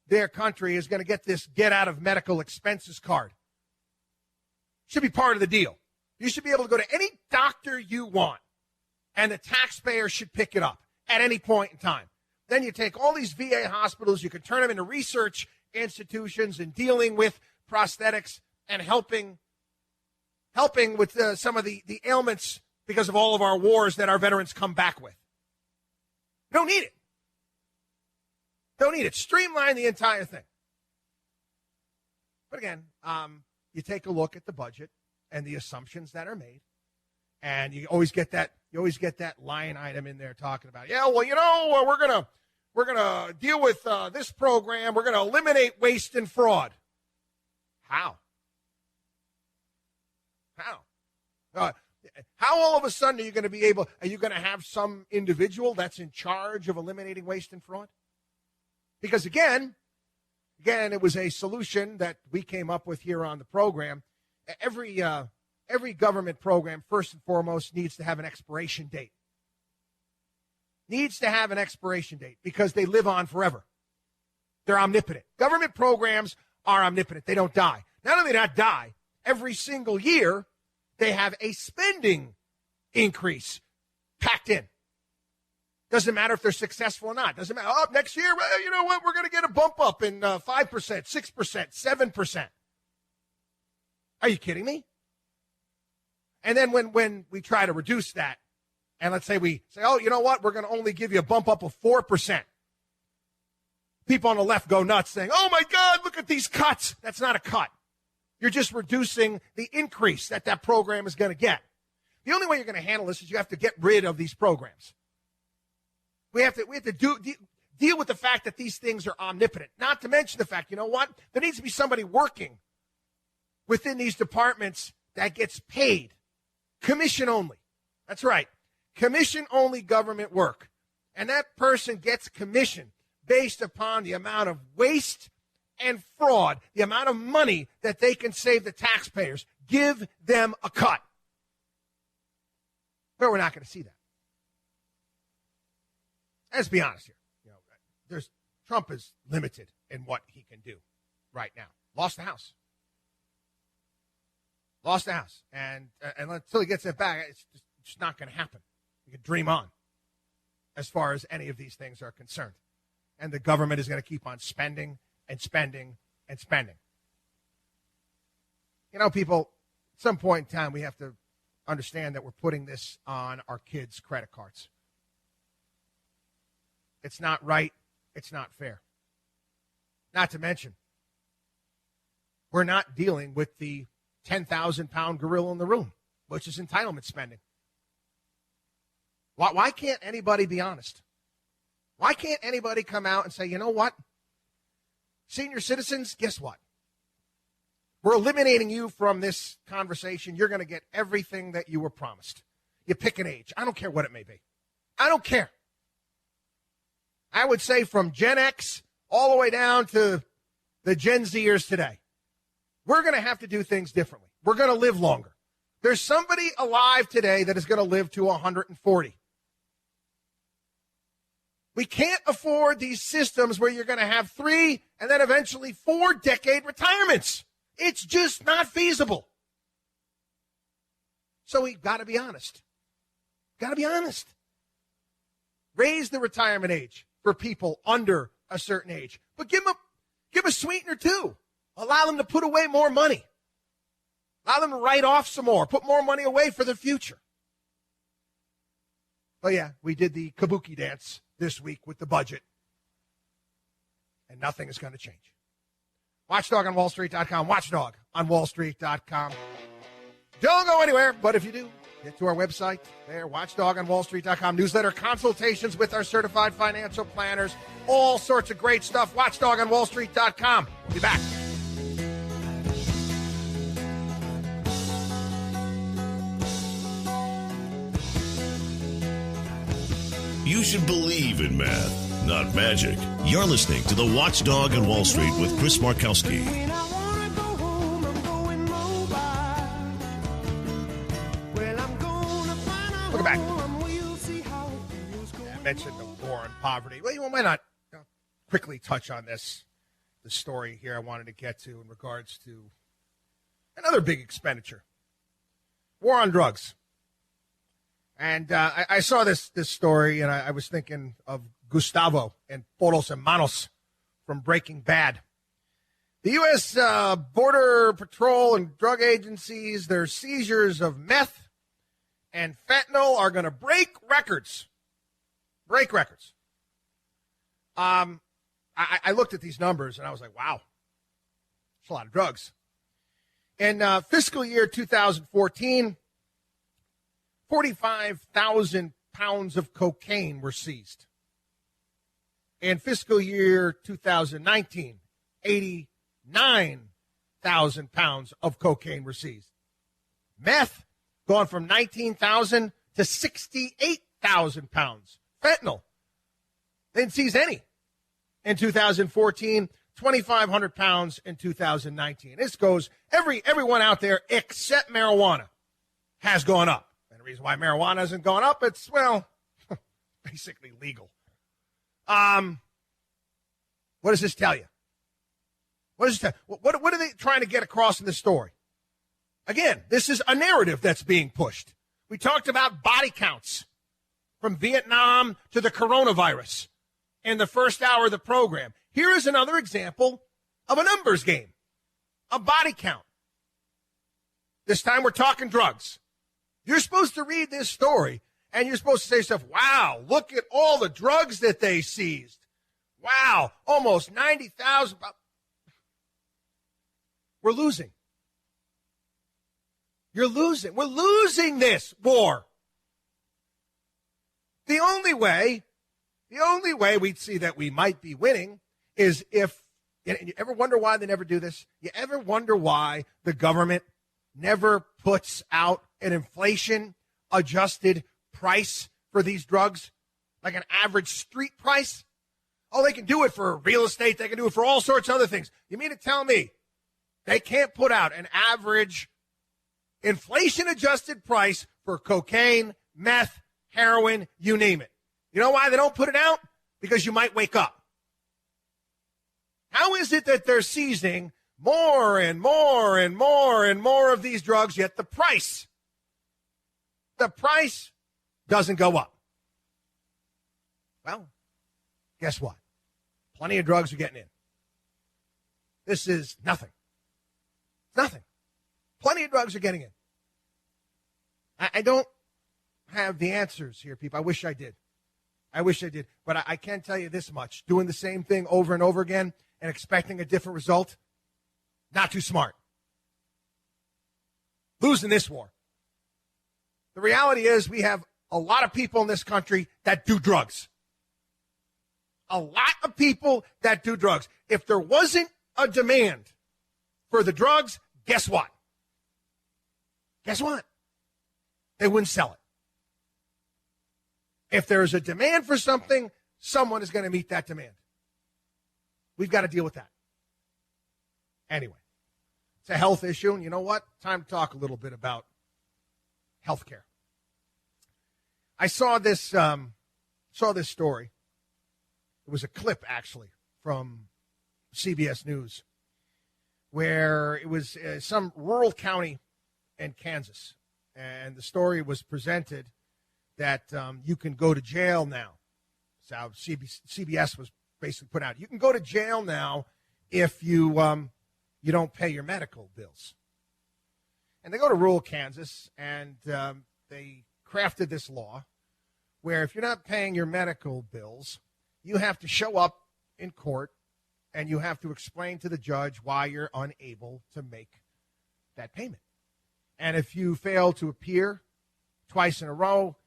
their country is going to get this get out of medical expenses card. Should be part of the deal. You should be able to go to any doctor you want, and the taxpayer should pick it up at any point in time. Then you take all these VA hospitals, you can turn them into research institutions and dealing with prosthetics and helping with some of the ailments because of all of our wars that our veterans come back with. Don't need it. Don't need it. Streamline the entire thing. But again, you take a look at the budget and the assumptions that are made, and you always get that line item in there talking about, we're gonna deal with this program. We're gonna eliminate waste and fraud. How all of a sudden are you going to have some individual that's in charge of eliminating waste and fraud? Because again, it was a solution that we came up with here on the program. Every government program, first and foremost, needs to have an expiration date. Needs to have an expiration date because they live on forever. They're omnipotent. Government programs are omnipotent. They don't die. Not only do they not die, every single year they have a spending increase packed in. Doesn't matter if they're successful or not. Doesn't matter. Oh, next year, well, you know what? We're going to get a bump up in 5%, 6%, 7%. Are you kidding me? And then when we try to reduce that, and let's say we say, oh, you know what? We're going to only give you a bump up of 4%. People on the left go nuts saying, oh, my God, look at these cuts. That's not a cut. You're just reducing the increase that program is going to get. The only way you're going to handle this is you have to get rid of these programs. We have to deal with the fact that these things are omnipotent. Not to mention the fact, you know what? There needs to be somebody working within these departments that gets paid. Commission only. That's right. Commission only government work. And that person gets commission based upon the amount of waste and fraud, the amount of money that they can save the taxpayers. Give them a cut. But we're not going to see that. Let's be honest here. Trump is limited in what he can do right now. Lost the House. Lost the house. And until he gets it back, it's just not going to happen. You can dream on as far as any of these things are concerned. And the government is going to keep on spending and spending and spending. You know, people, at some point in time, we have to understand that we're putting this on our kids' credit cards. It's not right. It's not fair. Not to mention, we're not dealing with the 10,000-pound gorilla in the room, which is entitlement spending. Why can't anybody be honest? Why can't anybody come out and say, you know what? Senior citizens, guess what? We're eliminating you from this conversation. You're going to get everything that you were promised. You pick an age. I don't care what it may be. I don't care. I would say from Gen X all the way down to the Gen Zers today. We're going to have to do things differently. We're going to live longer. There's somebody alive today that is going to live to 140. We can't afford these systems where you're going to have 3 and then eventually 4-decade retirements. It's just not feasible. So we've got to be honest. Got to be honest. Raise the retirement age for people under a certain age. But give them a sweetener too. Allow them to put away more money. Allow them to write off some more. Put more money away for the future. Oh, yeah, we did the kabuki dance this week with the budget. And nothing is going to change. WatchdogOnWallStreet.com. WatchdogOnWallStreet.com. Don't go anywhere, but if you do, get to our website there, WatchdogOnWallStreet.com. Newsletter, consultations with our certified financial planners, all sorts of great stuff. WatchdogOnWallStreet.com. We'll be back. You should believe in math, not magic. You're listening to The Watchdog on Wall Street with Chris Markowski. Welcome back. I mentioned the war on poverty. Well, why not quickly touch on the story here I wanted to get to in regards to another big expenditure. War on drugs. And I saw this story, and I was thinking of Gustavo and Poros Hermanos from Breaking Bad. The U.S. Border Patrol and drug agencies, their seizures of meth and fentanyl are going to break records. Break records. I looked at these numbers, and I was like, wow, that's a lot of drugs. In fiscal year 2014, 45,000 pounds of cocaine were seized. In fiscal year 2019, 89,000 pounds of cocaine were seized. Meth, gone from 19,000 to 68,000 pounds. Fentanyl, they didn't seize any. In 2014, 2,500 pounds in 2019. This goes, everyone out there except marijuana has gone up. The reason why marijuana hasn't gone up, it's, well, basically legal. What does this tell you? What are they trying to get across in this story? Again, this is a narrative that's being pushed. We talked about body counts from Vietnam to the coronavirus in the first hour of the program. Here is another example of a numbers game, a body count. This time we're talking drugs. You're supposed to read this story, and you're supposed to say stuff, wow, look at all the drugs that they seized. Wow, almost 90,000. We're losing. You're losing. We're losing this war. The only way we'd see that we might be winning is if, you ever wonder why they never do this? You ever wonder why the government never puts out an inflation-adjusted price for these drugs, like an average street price? Oh, they can do it for real estate. They can do it for all sorts of other things. You mean to tell me they can't put out an average inflation-adjusted price for cocaine, meth, heroin, you name it? You know why they don't put it out? Because you might wake up. How is it that they're seizing more and more and more and more of these drugs, yet the price doesn't go up. Well, guess what? Plenty of drugs are getting in. This is nothing. It's nothing. Plenty of drugs are getting in. I don't have the answers here, people. I wish I did. But I can tell you this much. Doing the same thing over and over again and expecting a different result, not too smart. Losing this war. The reality is we have a lot of people in this country that do drugs. A lot of people that do drugs. If there wasn't a demand for the drugs, guess what? Guess what? They wouldn't sell it. If there's a demand for something, someone is going to meet that demand. We've got to deal with that. Anyway, it's a health issue, and you know what? Time to talk a little bit about health care. I saw this story. It was a clip, actually, from CBS News, where it was some rural county in Kansas, and the story was presented that you can go to jail now. That's how CBS was basically put out. You can go to jail now if you don't pay your medical bills. And they go to rural Kansas, and they crafted this law where if you're not paying your medical bills, you have to show up in court and you have to explain to the judge why you're unable to make that payment. And if you fail to appear twice in a row,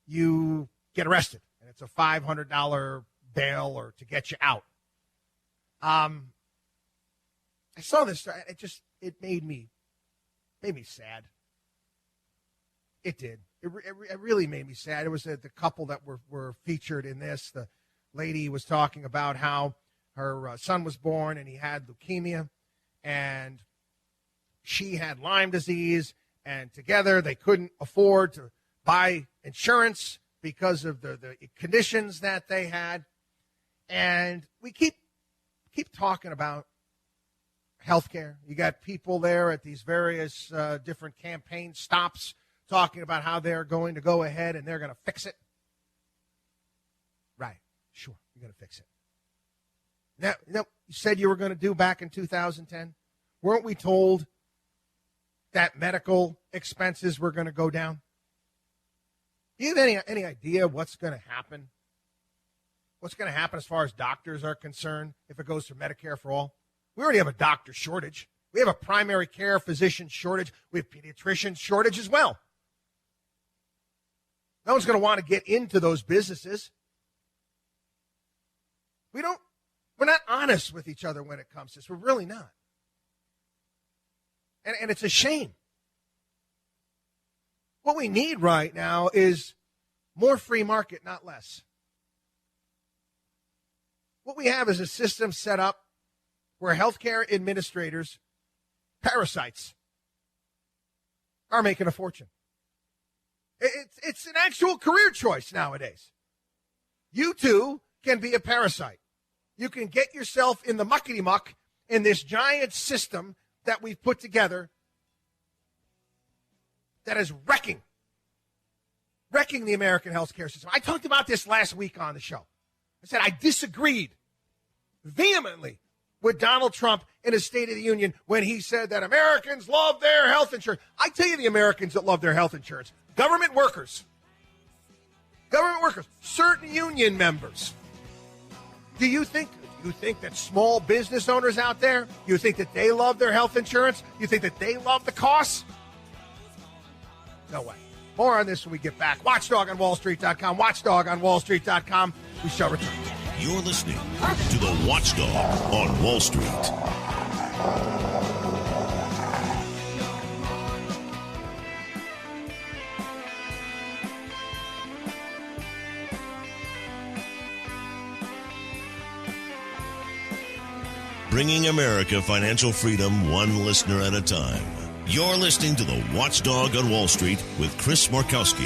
you get arrested. And it's a $500 bail or to get you out. I saw this. It made me sad. It did. It really made me sad. It was the couple that were featured in this. The lady was talking about how her son was born and he had leukemia, and she had Lyme disease, and together they couldn't afford to buy insurance because of the conditions that they had. And we keep talking about healthcare. You got people there at these various different campaign stops talking about how they're going to go ahead and they're going to fix it. Right. Sure, you're going to fix it. Now, you said you were going to do back in 2010. Weren't we told that medical expenses were going to go down? Do you have any idea what's going to happen? What's going to happen as far as doctors are concerned if it goes to Medicare for all? We already have a doctor shortage. We have a primary care physician shortage. We have pediatrician shortage as well. No one's going to want to get into those businesses. We're not honest with each other when it comes to this. We're really not. And it's a shame. What we need right now is more free market, not less. What we have is a system set up where healthcare administrators, parasites, are making a fortune. It's an actual career choice nowadays. You too can be a parasite. You can get yourself in the muckety-muck in this giant system that we've put together that is wrecking the American healthcare system. I talked about this last week on the show. I said I disagreed vehemently with Donald Trump in his State of the Union when he said that Americans love their health insurance. I tell you the Americans that love their health insurance. Government workers, certain union members. Do you think that small business owners out there, you think that they love their health insurance? You think that they love the costs? No way. More on this when we get back. WatchDogOnWallStreet.com. WatchDogOnWallStreet.com. We shall return. You're listening to the Watchdog on Wall Street. Bringing America financial freedom one listener at a time. You're listening to the Watchdog on Wall Street with Chris Markowski.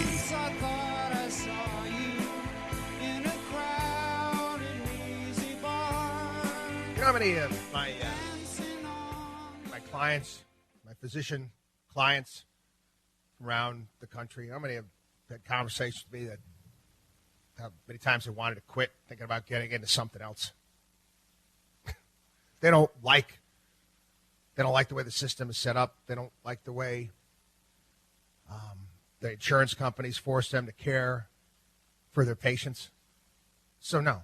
You know how many of my clients, my physician clients around the country, how many have had conversations with me that how many times they wanted to quit, thinking about getting into something else. They don't like the way the system is set up. They don't like the way the insurance companies force them to care for their patients. So no.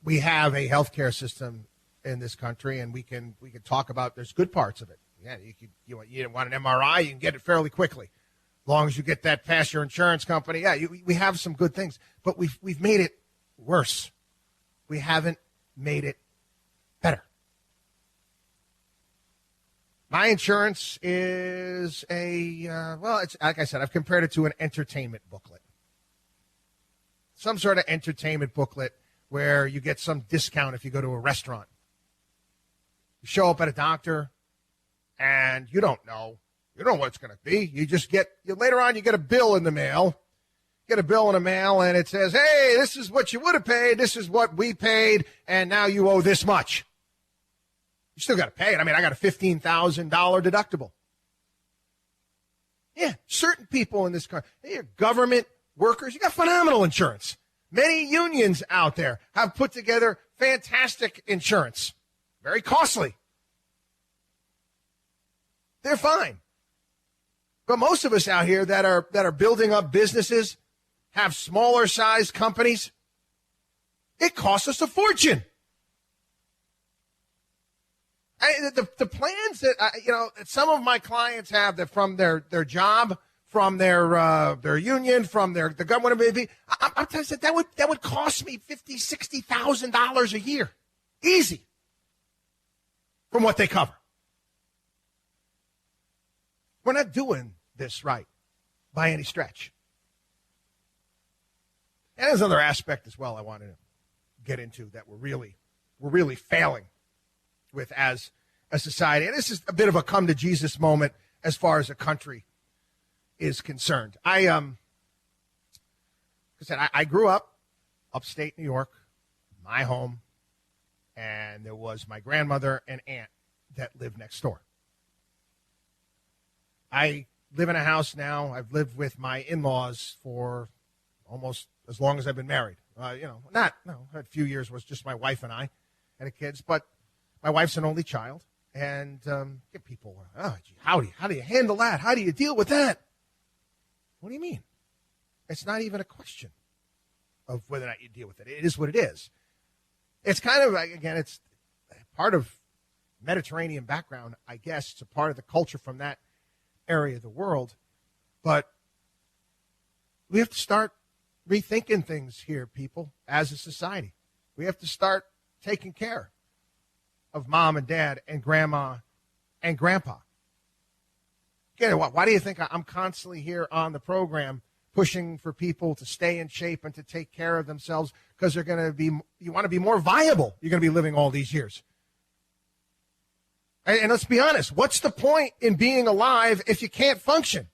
We have a healthcare system in this country, and we can talk about there's good parts of it. Yeah, you want an MRI, you can get it fairly quickly, as long as you get that past your insurance company. Yeah, we have some good things, but we've made it worse. We haven't made it better. My insurance is it's like I said, I've compared it to an entertainment booklet. Some sort of entertainment booklet where you get some discount if you go to a restaurant. You show up at a doctor, and you don't know what it's going to be. You just later on, you get a bill in the mail. Get a bill in the mail, and it says, hey, this is what you would have paid. This is what we paid, and now you owe this much. You still got to pay it. I mean, I got a $15,000 deductible. Yeah, certain people in this country, they're government workers. You got phenomenal insurance. Many unions out there have put together fantastic insurance. Very costly. They're fine. But most of us out here that are building up businesses, have smaller size companies, it costs us a fortune. The plans that some of my clients have that from their job, from their union, from the government, maybe I'm telling you that would cost me $50,000, $60,000 a year, easy, from what they cover. We're not doing this right by any stretch. And there's another aspect as well I wanted to get into that we're really failing with as a society. And this is a bit of a come to Jesus moment as far as a country is concerned. I grew up upstate New York, my home, and there was my grandmother and aunt that lived next door. I live in a house now. I've lived with my in-laws for almost as long as I've been married. A few years was just my wife and I and the kids, but my wife's an only child. And people, how do you handle that? How do you deal with that? What do you mean? It's not even a question of whether or not you deal with it. It is what it is. It's kind of, again, it's part of Mediterranean background, I guess. It's a part of the culture from that area of the world. But we have to start rethinking things here, people, as a society. We have to start taking care of mom and dad and grandma and grandpa. Again, why do you think I'm constantly here on the program pushing for people to stay in shape and to take care of themselves? Because you want to be more viable. You're going to be living all these years. And let's be honest, what's the point in being alive if you can't function?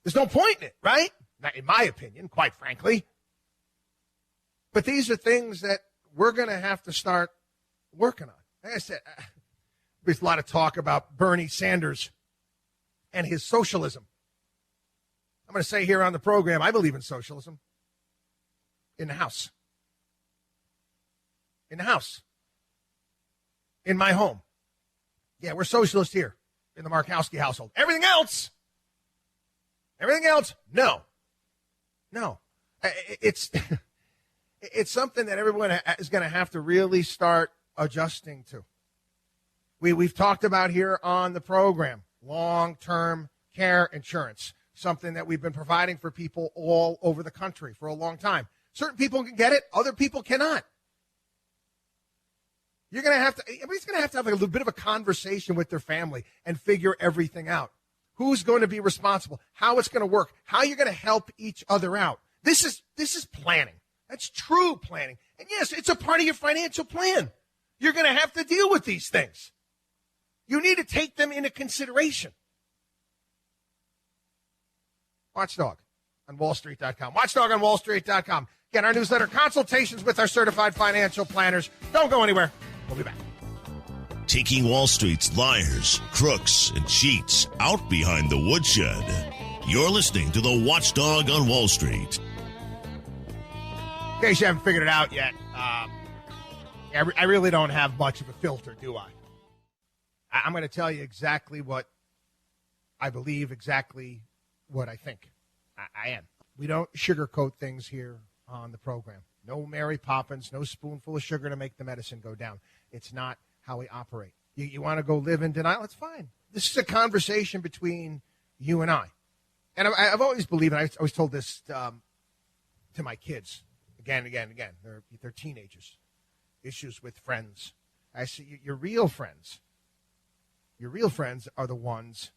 There's no point in it, right? Not in my opinion, quite frankly. But these are things that we're going to have to start working on. Like I said, there's a lot of talk about Bernie Sanders and his socialism. I'm going to say here on the program, I believe in socialism. In the house. In the house. In my home. Yeah, we're socialists here in the Markowski household. Everything else, no. It's something that everyone is going to have to really start adjusting to. We've talked about here on the program, long-term care insurance, something that we've been providing for people all over the country for a long time. Certain people can get it, other people cannot. Everybody's going to have a little bit of a conversation with their family and figure everything out. Who's going to be responsible? How it's going to work? How you're going to help each other out? This is planning. That's true planning. And yes, it's a part of your financial plan. You're going to have to deal with these things. You need to take them into consideration. Watchdog on WallStreet.com. Watchdog on WallStreet.com. Get our newsletter, consultations with our certified financial planners. Don't go anywhere. We'll be back. Taking Wall Street's liars, crooks, and cheats out behind the woodshed. You're listening to the Watchdog on Wall Street. In case you haven't figured it out yet, I really don't have much of a filter, do I? I'm going to tell you exactly what I believe, exactly what I think. I am. We don't sugarcoat things here on the program. No Mary Poppins, no spoonful of sugar to make the medicine go down. It's not how we operate. You want to go live in denial? It's fine. This is a conversation between you and I. And I've always believed, and I always told this to my kids again. They're teenagers. Issues with friends. I say, your real friends are the ones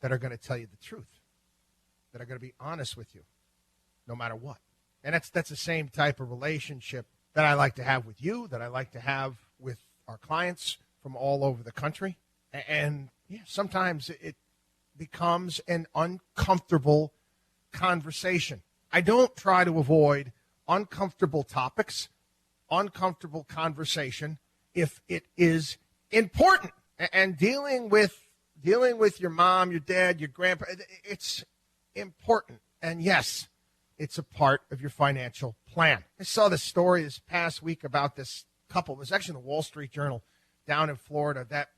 that are going to tell you the truth, that are going to be honest with you, no matter what. And that's the same type of relationship that I like to have with you, that I like to have with our clients from all over the country. And yeah, sometimes it becomes an uncomfortable conversation. I don't try to avoid uncomfortable topics, uncomfortable conversation if it is important. And dealing with your mom, your dad, your grandpa, it's important. And yes, it's a part of your financial plan. I saw this story this past week about this couple. It was actually in the Wall Street Journal down in Florida that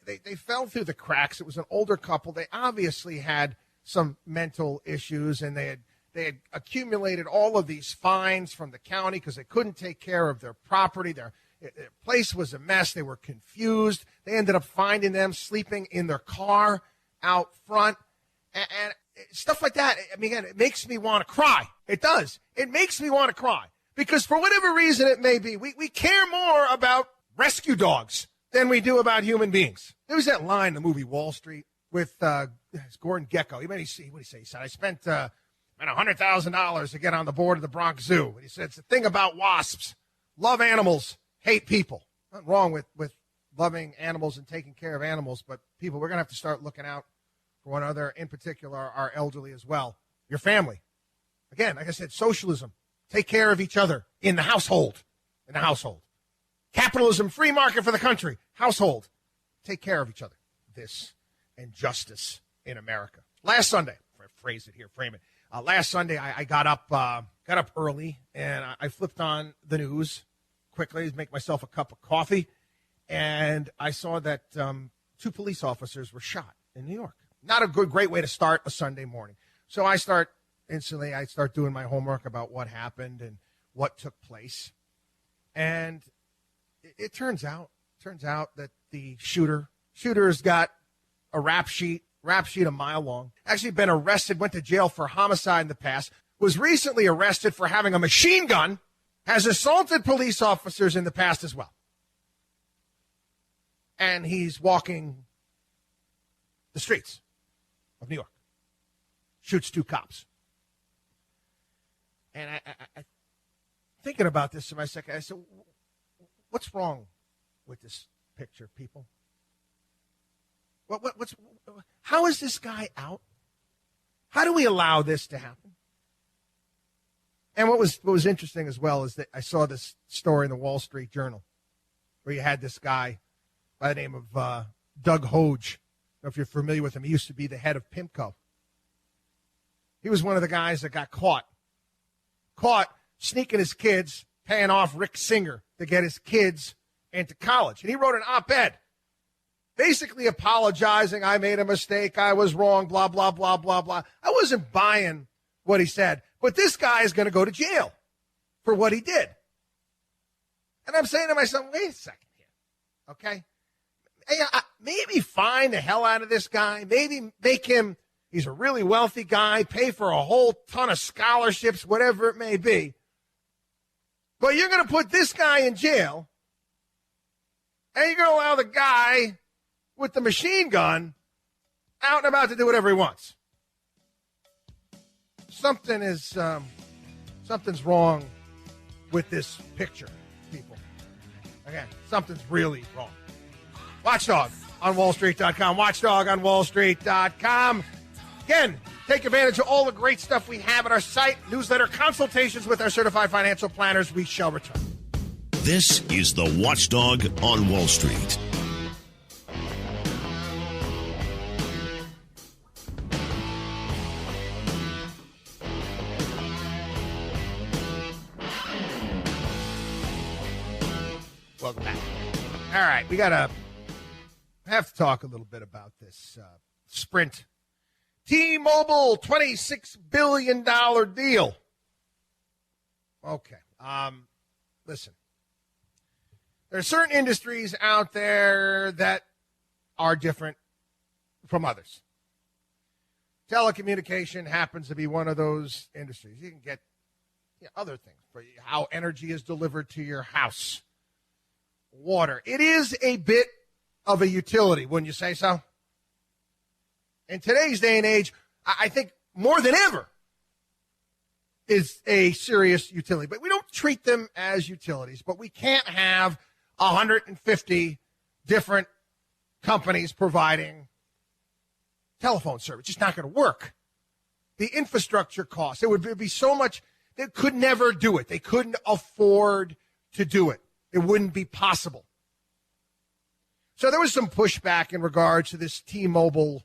they fell through the cracks. It was an older couple. They obviously had some mental issues, and they had accumulated all of these fines from the county because they couldn't take care of their property. Their place was a mess. They were confused. They ended up finding them sleeping in their car out front. And stuff like that, I mean, again, it makes me want to cry. It does. It makes me want to cry. Because for whatever reason it may be, we care more about rescue dogs than we do about human beings. There was that line in the movie Wall Street with Gordon Gekko. What did he say? He said, I spent $100,000 to get on the board of the Bronx Zoo. And he said, it's the thing about wasps. Love animals, hate people. Nothing wrong with loving animals and taking care of animals, but people, we're going to have to start looking out for one another, in particular our elderly as well. Your family. Again, like I said, socialism. Take care of each other in the household. In the household. Capitalism, free market for the country. Household. Take care of each other. This and justice in America. Last Sunday, phrase it here, frame it. Last Sunday, I got up early, and I flipped on the news quickly to make myself a cup of coffee, and I saw that 2 police officers were shot in New York. Not a great way to start a Sunday morning. So I start doing my homework about what happened and what took place. And it turns out that the shooter's got a rap sheet a mile long, actually been arrested, went to jail for homicide in the past, was recently arrested for having a machine gun, has assaulted police officers in the past as well. And he's walking the streets of New York, shoots 2 cops. And I thinking about this for my second, I said, what's wrong with this picture, people? How is this guy out? How do we allow this to happen? And what was interesting as well is that I saw this story in the Wall Street Journal where you had this guy by the name of Doug Hoge. I don't know if you're familiar with him. He used to be the head of PIMCO. He was one of the guys that got caught sneaking his kids, paying off Rick Singer to get his kids into college. And he wrote an op-ed basically apologizing. I made a mistake. I was wrong, blah, blah, blah, blah, blah. I wasn't buying what he said. But this guy is going to go to jail for what he did. And I'm saying to myself, wait a second here, okay? Hey, maybe fine the hell out of this guy. Maybe make him, he's a really wealthy guy, pay for a whole ton of scholarships, whatever it may be. But you're going to put this guy in jail, and you're going to allow the guy with the machine gun out and about to do whatever he wants. Something's wrong with this picture, people. Again, something's really wrong. Watchdog on WallStreet.com. Watchdog on WallStreet.com. Again, Take advantage of all the great stuff we have at our site, newsletter, consultations with our certified financial planners. We shall return. This is the Watchdog on Wall Street. Welcome back. All right, we have to talk a little bit about this Sprint T-Mobile $26 billion deal. Okay. Listen. There are certain industries out there that are different from others. Telecommunication happens to be one of those industries. You can get other things, for how energy is delivered to your house, water. It is a bit of a utility, wouldn't you say so? In today's day and age, I think more than ever is a serious utility. But we don't treat them as utilities. But we can't have 150 different companies providing telephone service. It's just not going to work. The infrastructure costs, it would be so much, they could never do it. They couldn't afford to do it. It wouldn't be possible. So there was some pushback in regards to this T-Mobile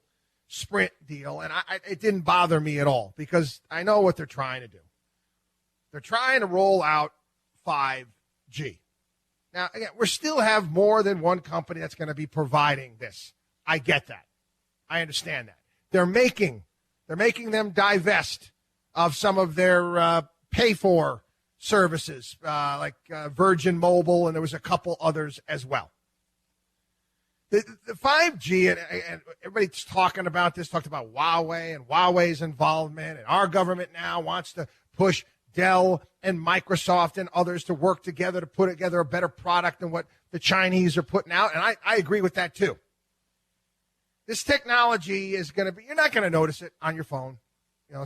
Sprint deal, and it didn't bother me at all because I know what they're trying to do. They're trying to roll out 5G. Now, again, we still have more than one company that's going to be providing this. I get that. I understand that. They're making them divest of some of their pay-for services, like Virgin Mobile, and there was a couple others as well. The 5G, and everybody's talking about this, talked about Huawei and Huawei's involvement, and our government now wants to push Dell and Microsoft and others to work together to put together a better product than what the Chinese are putting out, and I agree with that too. This technology is going to be, you're not going to notice it on your phone.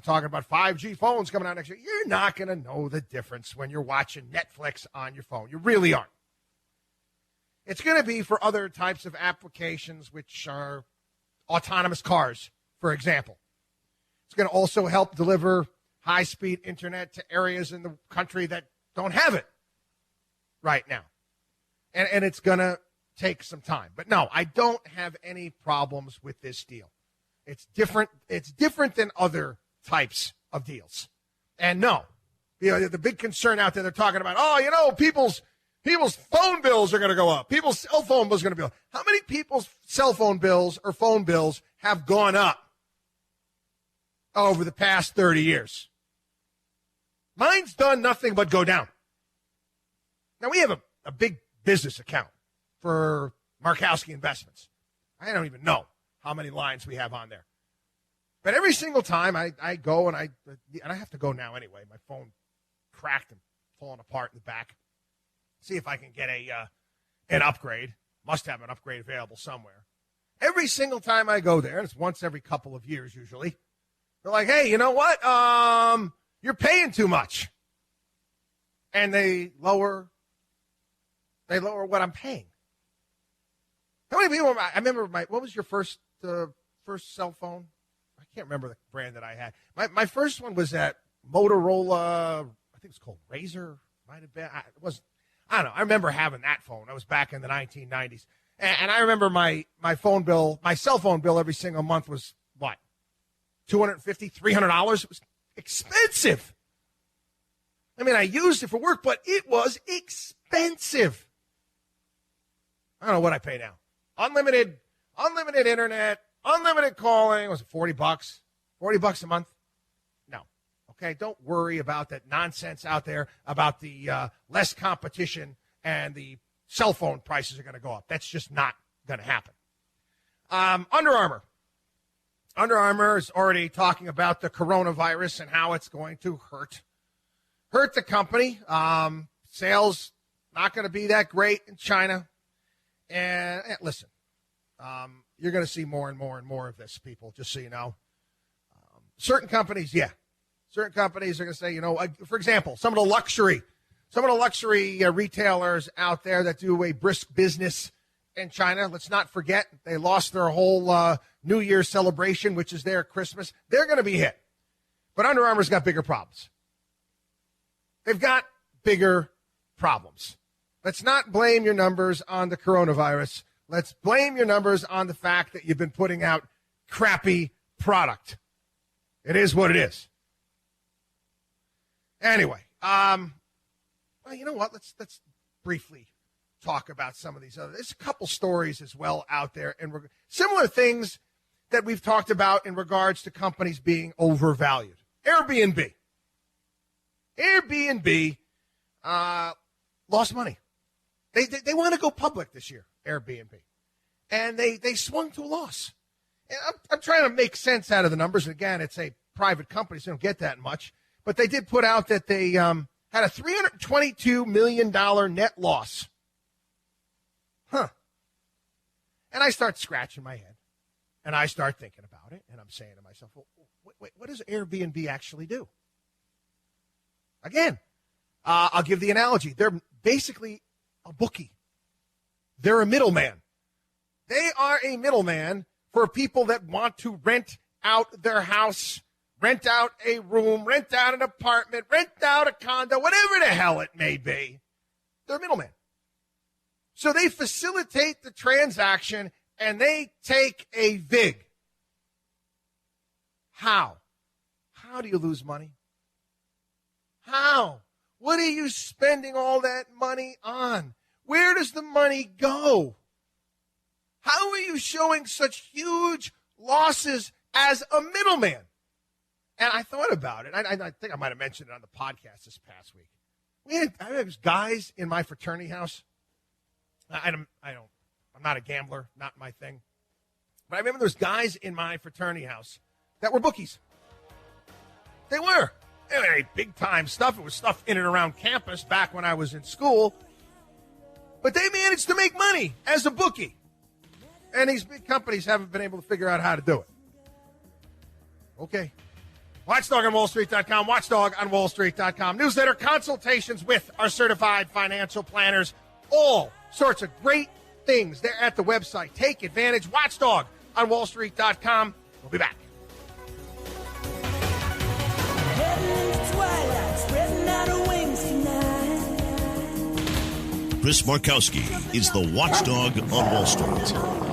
Talking about 5G phones coming out next year, you're not going to know the difference when you're watching Netflix on your phone. You really aren't. It's going to be for other types of applications, which are autonomous cars, for example. It's going to also help deliver high-speed internet to areas in the country that don't have it right now. And it's going to take some time. But no, I don't have any problems with this deal. It's different. It's different than other types of deals. And no, the big concern out there, they're talking about, people's phone bills are going to go up. People's cell phone bills are going to be up. How many people's cell phone bills or phone bills have gone up over the past 30 years? Mine's done nothing but go down. Now, we have a big business account for Markowski Investments. I don't even know how many lines we have on there. But every single time I go, and I have to go now anyway. My phone cracked and falling apart in the back. See if I can get an upgrade. Must have an upgrade available somewhere. Every single time I go there, and it's once every couple of years usually, they're like, hey, you know what? You're paying too much. And they lower what I'm paying. How many people, I remember what was your first cell phone? I can't remember the brand that I had. My first one was at Motorola, I think it's called Razr, might have been. I don't know. I remember having that phone. I was back in the 1990s. And I remember my phone bill, my cell phone bill every single month was what? $250, $300? It was expensive. I mean, I used it for work, but it was expensive. I don't know what I pay now. Unlimited internet, unlimited calling. Was it $40? $40 a month? No. Okay, don't worry about that nonsense out there about the less competition and the cell phone prices are going to go up. That's just not going to happen. Under Armour. Under Armour is already talking about the coronavirus and how it's going to hurt the company. Sales not going to be that great in China. And listen, you're going to see more and more and more of this, people, just so you know. Certain companies, certain companies are going to say, for example, some of the luxury retailers out there that do a brisk business in China. Let's not forget they lost their whole New Year's celebration, which is their Christmas, they're going to be hit. But Under Armour's got bigger problems. They've got bigger problems. Let's not blame your numbers on the coronavirus. Let's blame your numbers on the fact that you've been putting out crappy product. It is what it is. Anyway, well, you know what? Let's briefly talk about some of these other. There's a couple stories as well out there, and similar things that we've talked about in regards to companies being overvalued. Airbnb lost money. They want to go public this year, Airbnb, and they swung to a loss. And I'm trying to make sense out of the numbers. And again, it's a private company, so they don't get that much. But they did put out that they had a $322 million net loss. Huh. And I start scratching my head, and I start thinking about it, and I'm saying to myself, well, wait, what does Airbnb actually do? Again, I'll give the analogy. They're basically a bookie. They're a middleman. They are a middleman for people that want to rent out their house, rent out a room, rent out an apartment, rent out a condo, whatever the hell it may be. They're a middleman. So they facilitate the transaction, and they take a vig. How? How do you lose money? How? What are you spending all that money on? Where does the money go? How are you showing such huge losses as a middleman? And I thought about it. I think I might have mentioned it on the podcast this past week. I had guys in my fraternity house. I'm not a gambler, not my thing. But I remember there was guys in my fraternity house that were bookies. They were. Anyway, big-time stuff. It was stuff in and around campus back when I was in school. But they managed to make money as a bookie. And these big companies haven't been able to figure out how to do it. Okay. Watchdog on WallStreet.com, Watchdog on WallStreet.com. Newsletter, consultations with our certified financial planners. All sorts of great things there at the website. Take advantage. Watchdog on WallStreet.com. We'll be back. Chris Markowski is the Watchdog on Wall Street.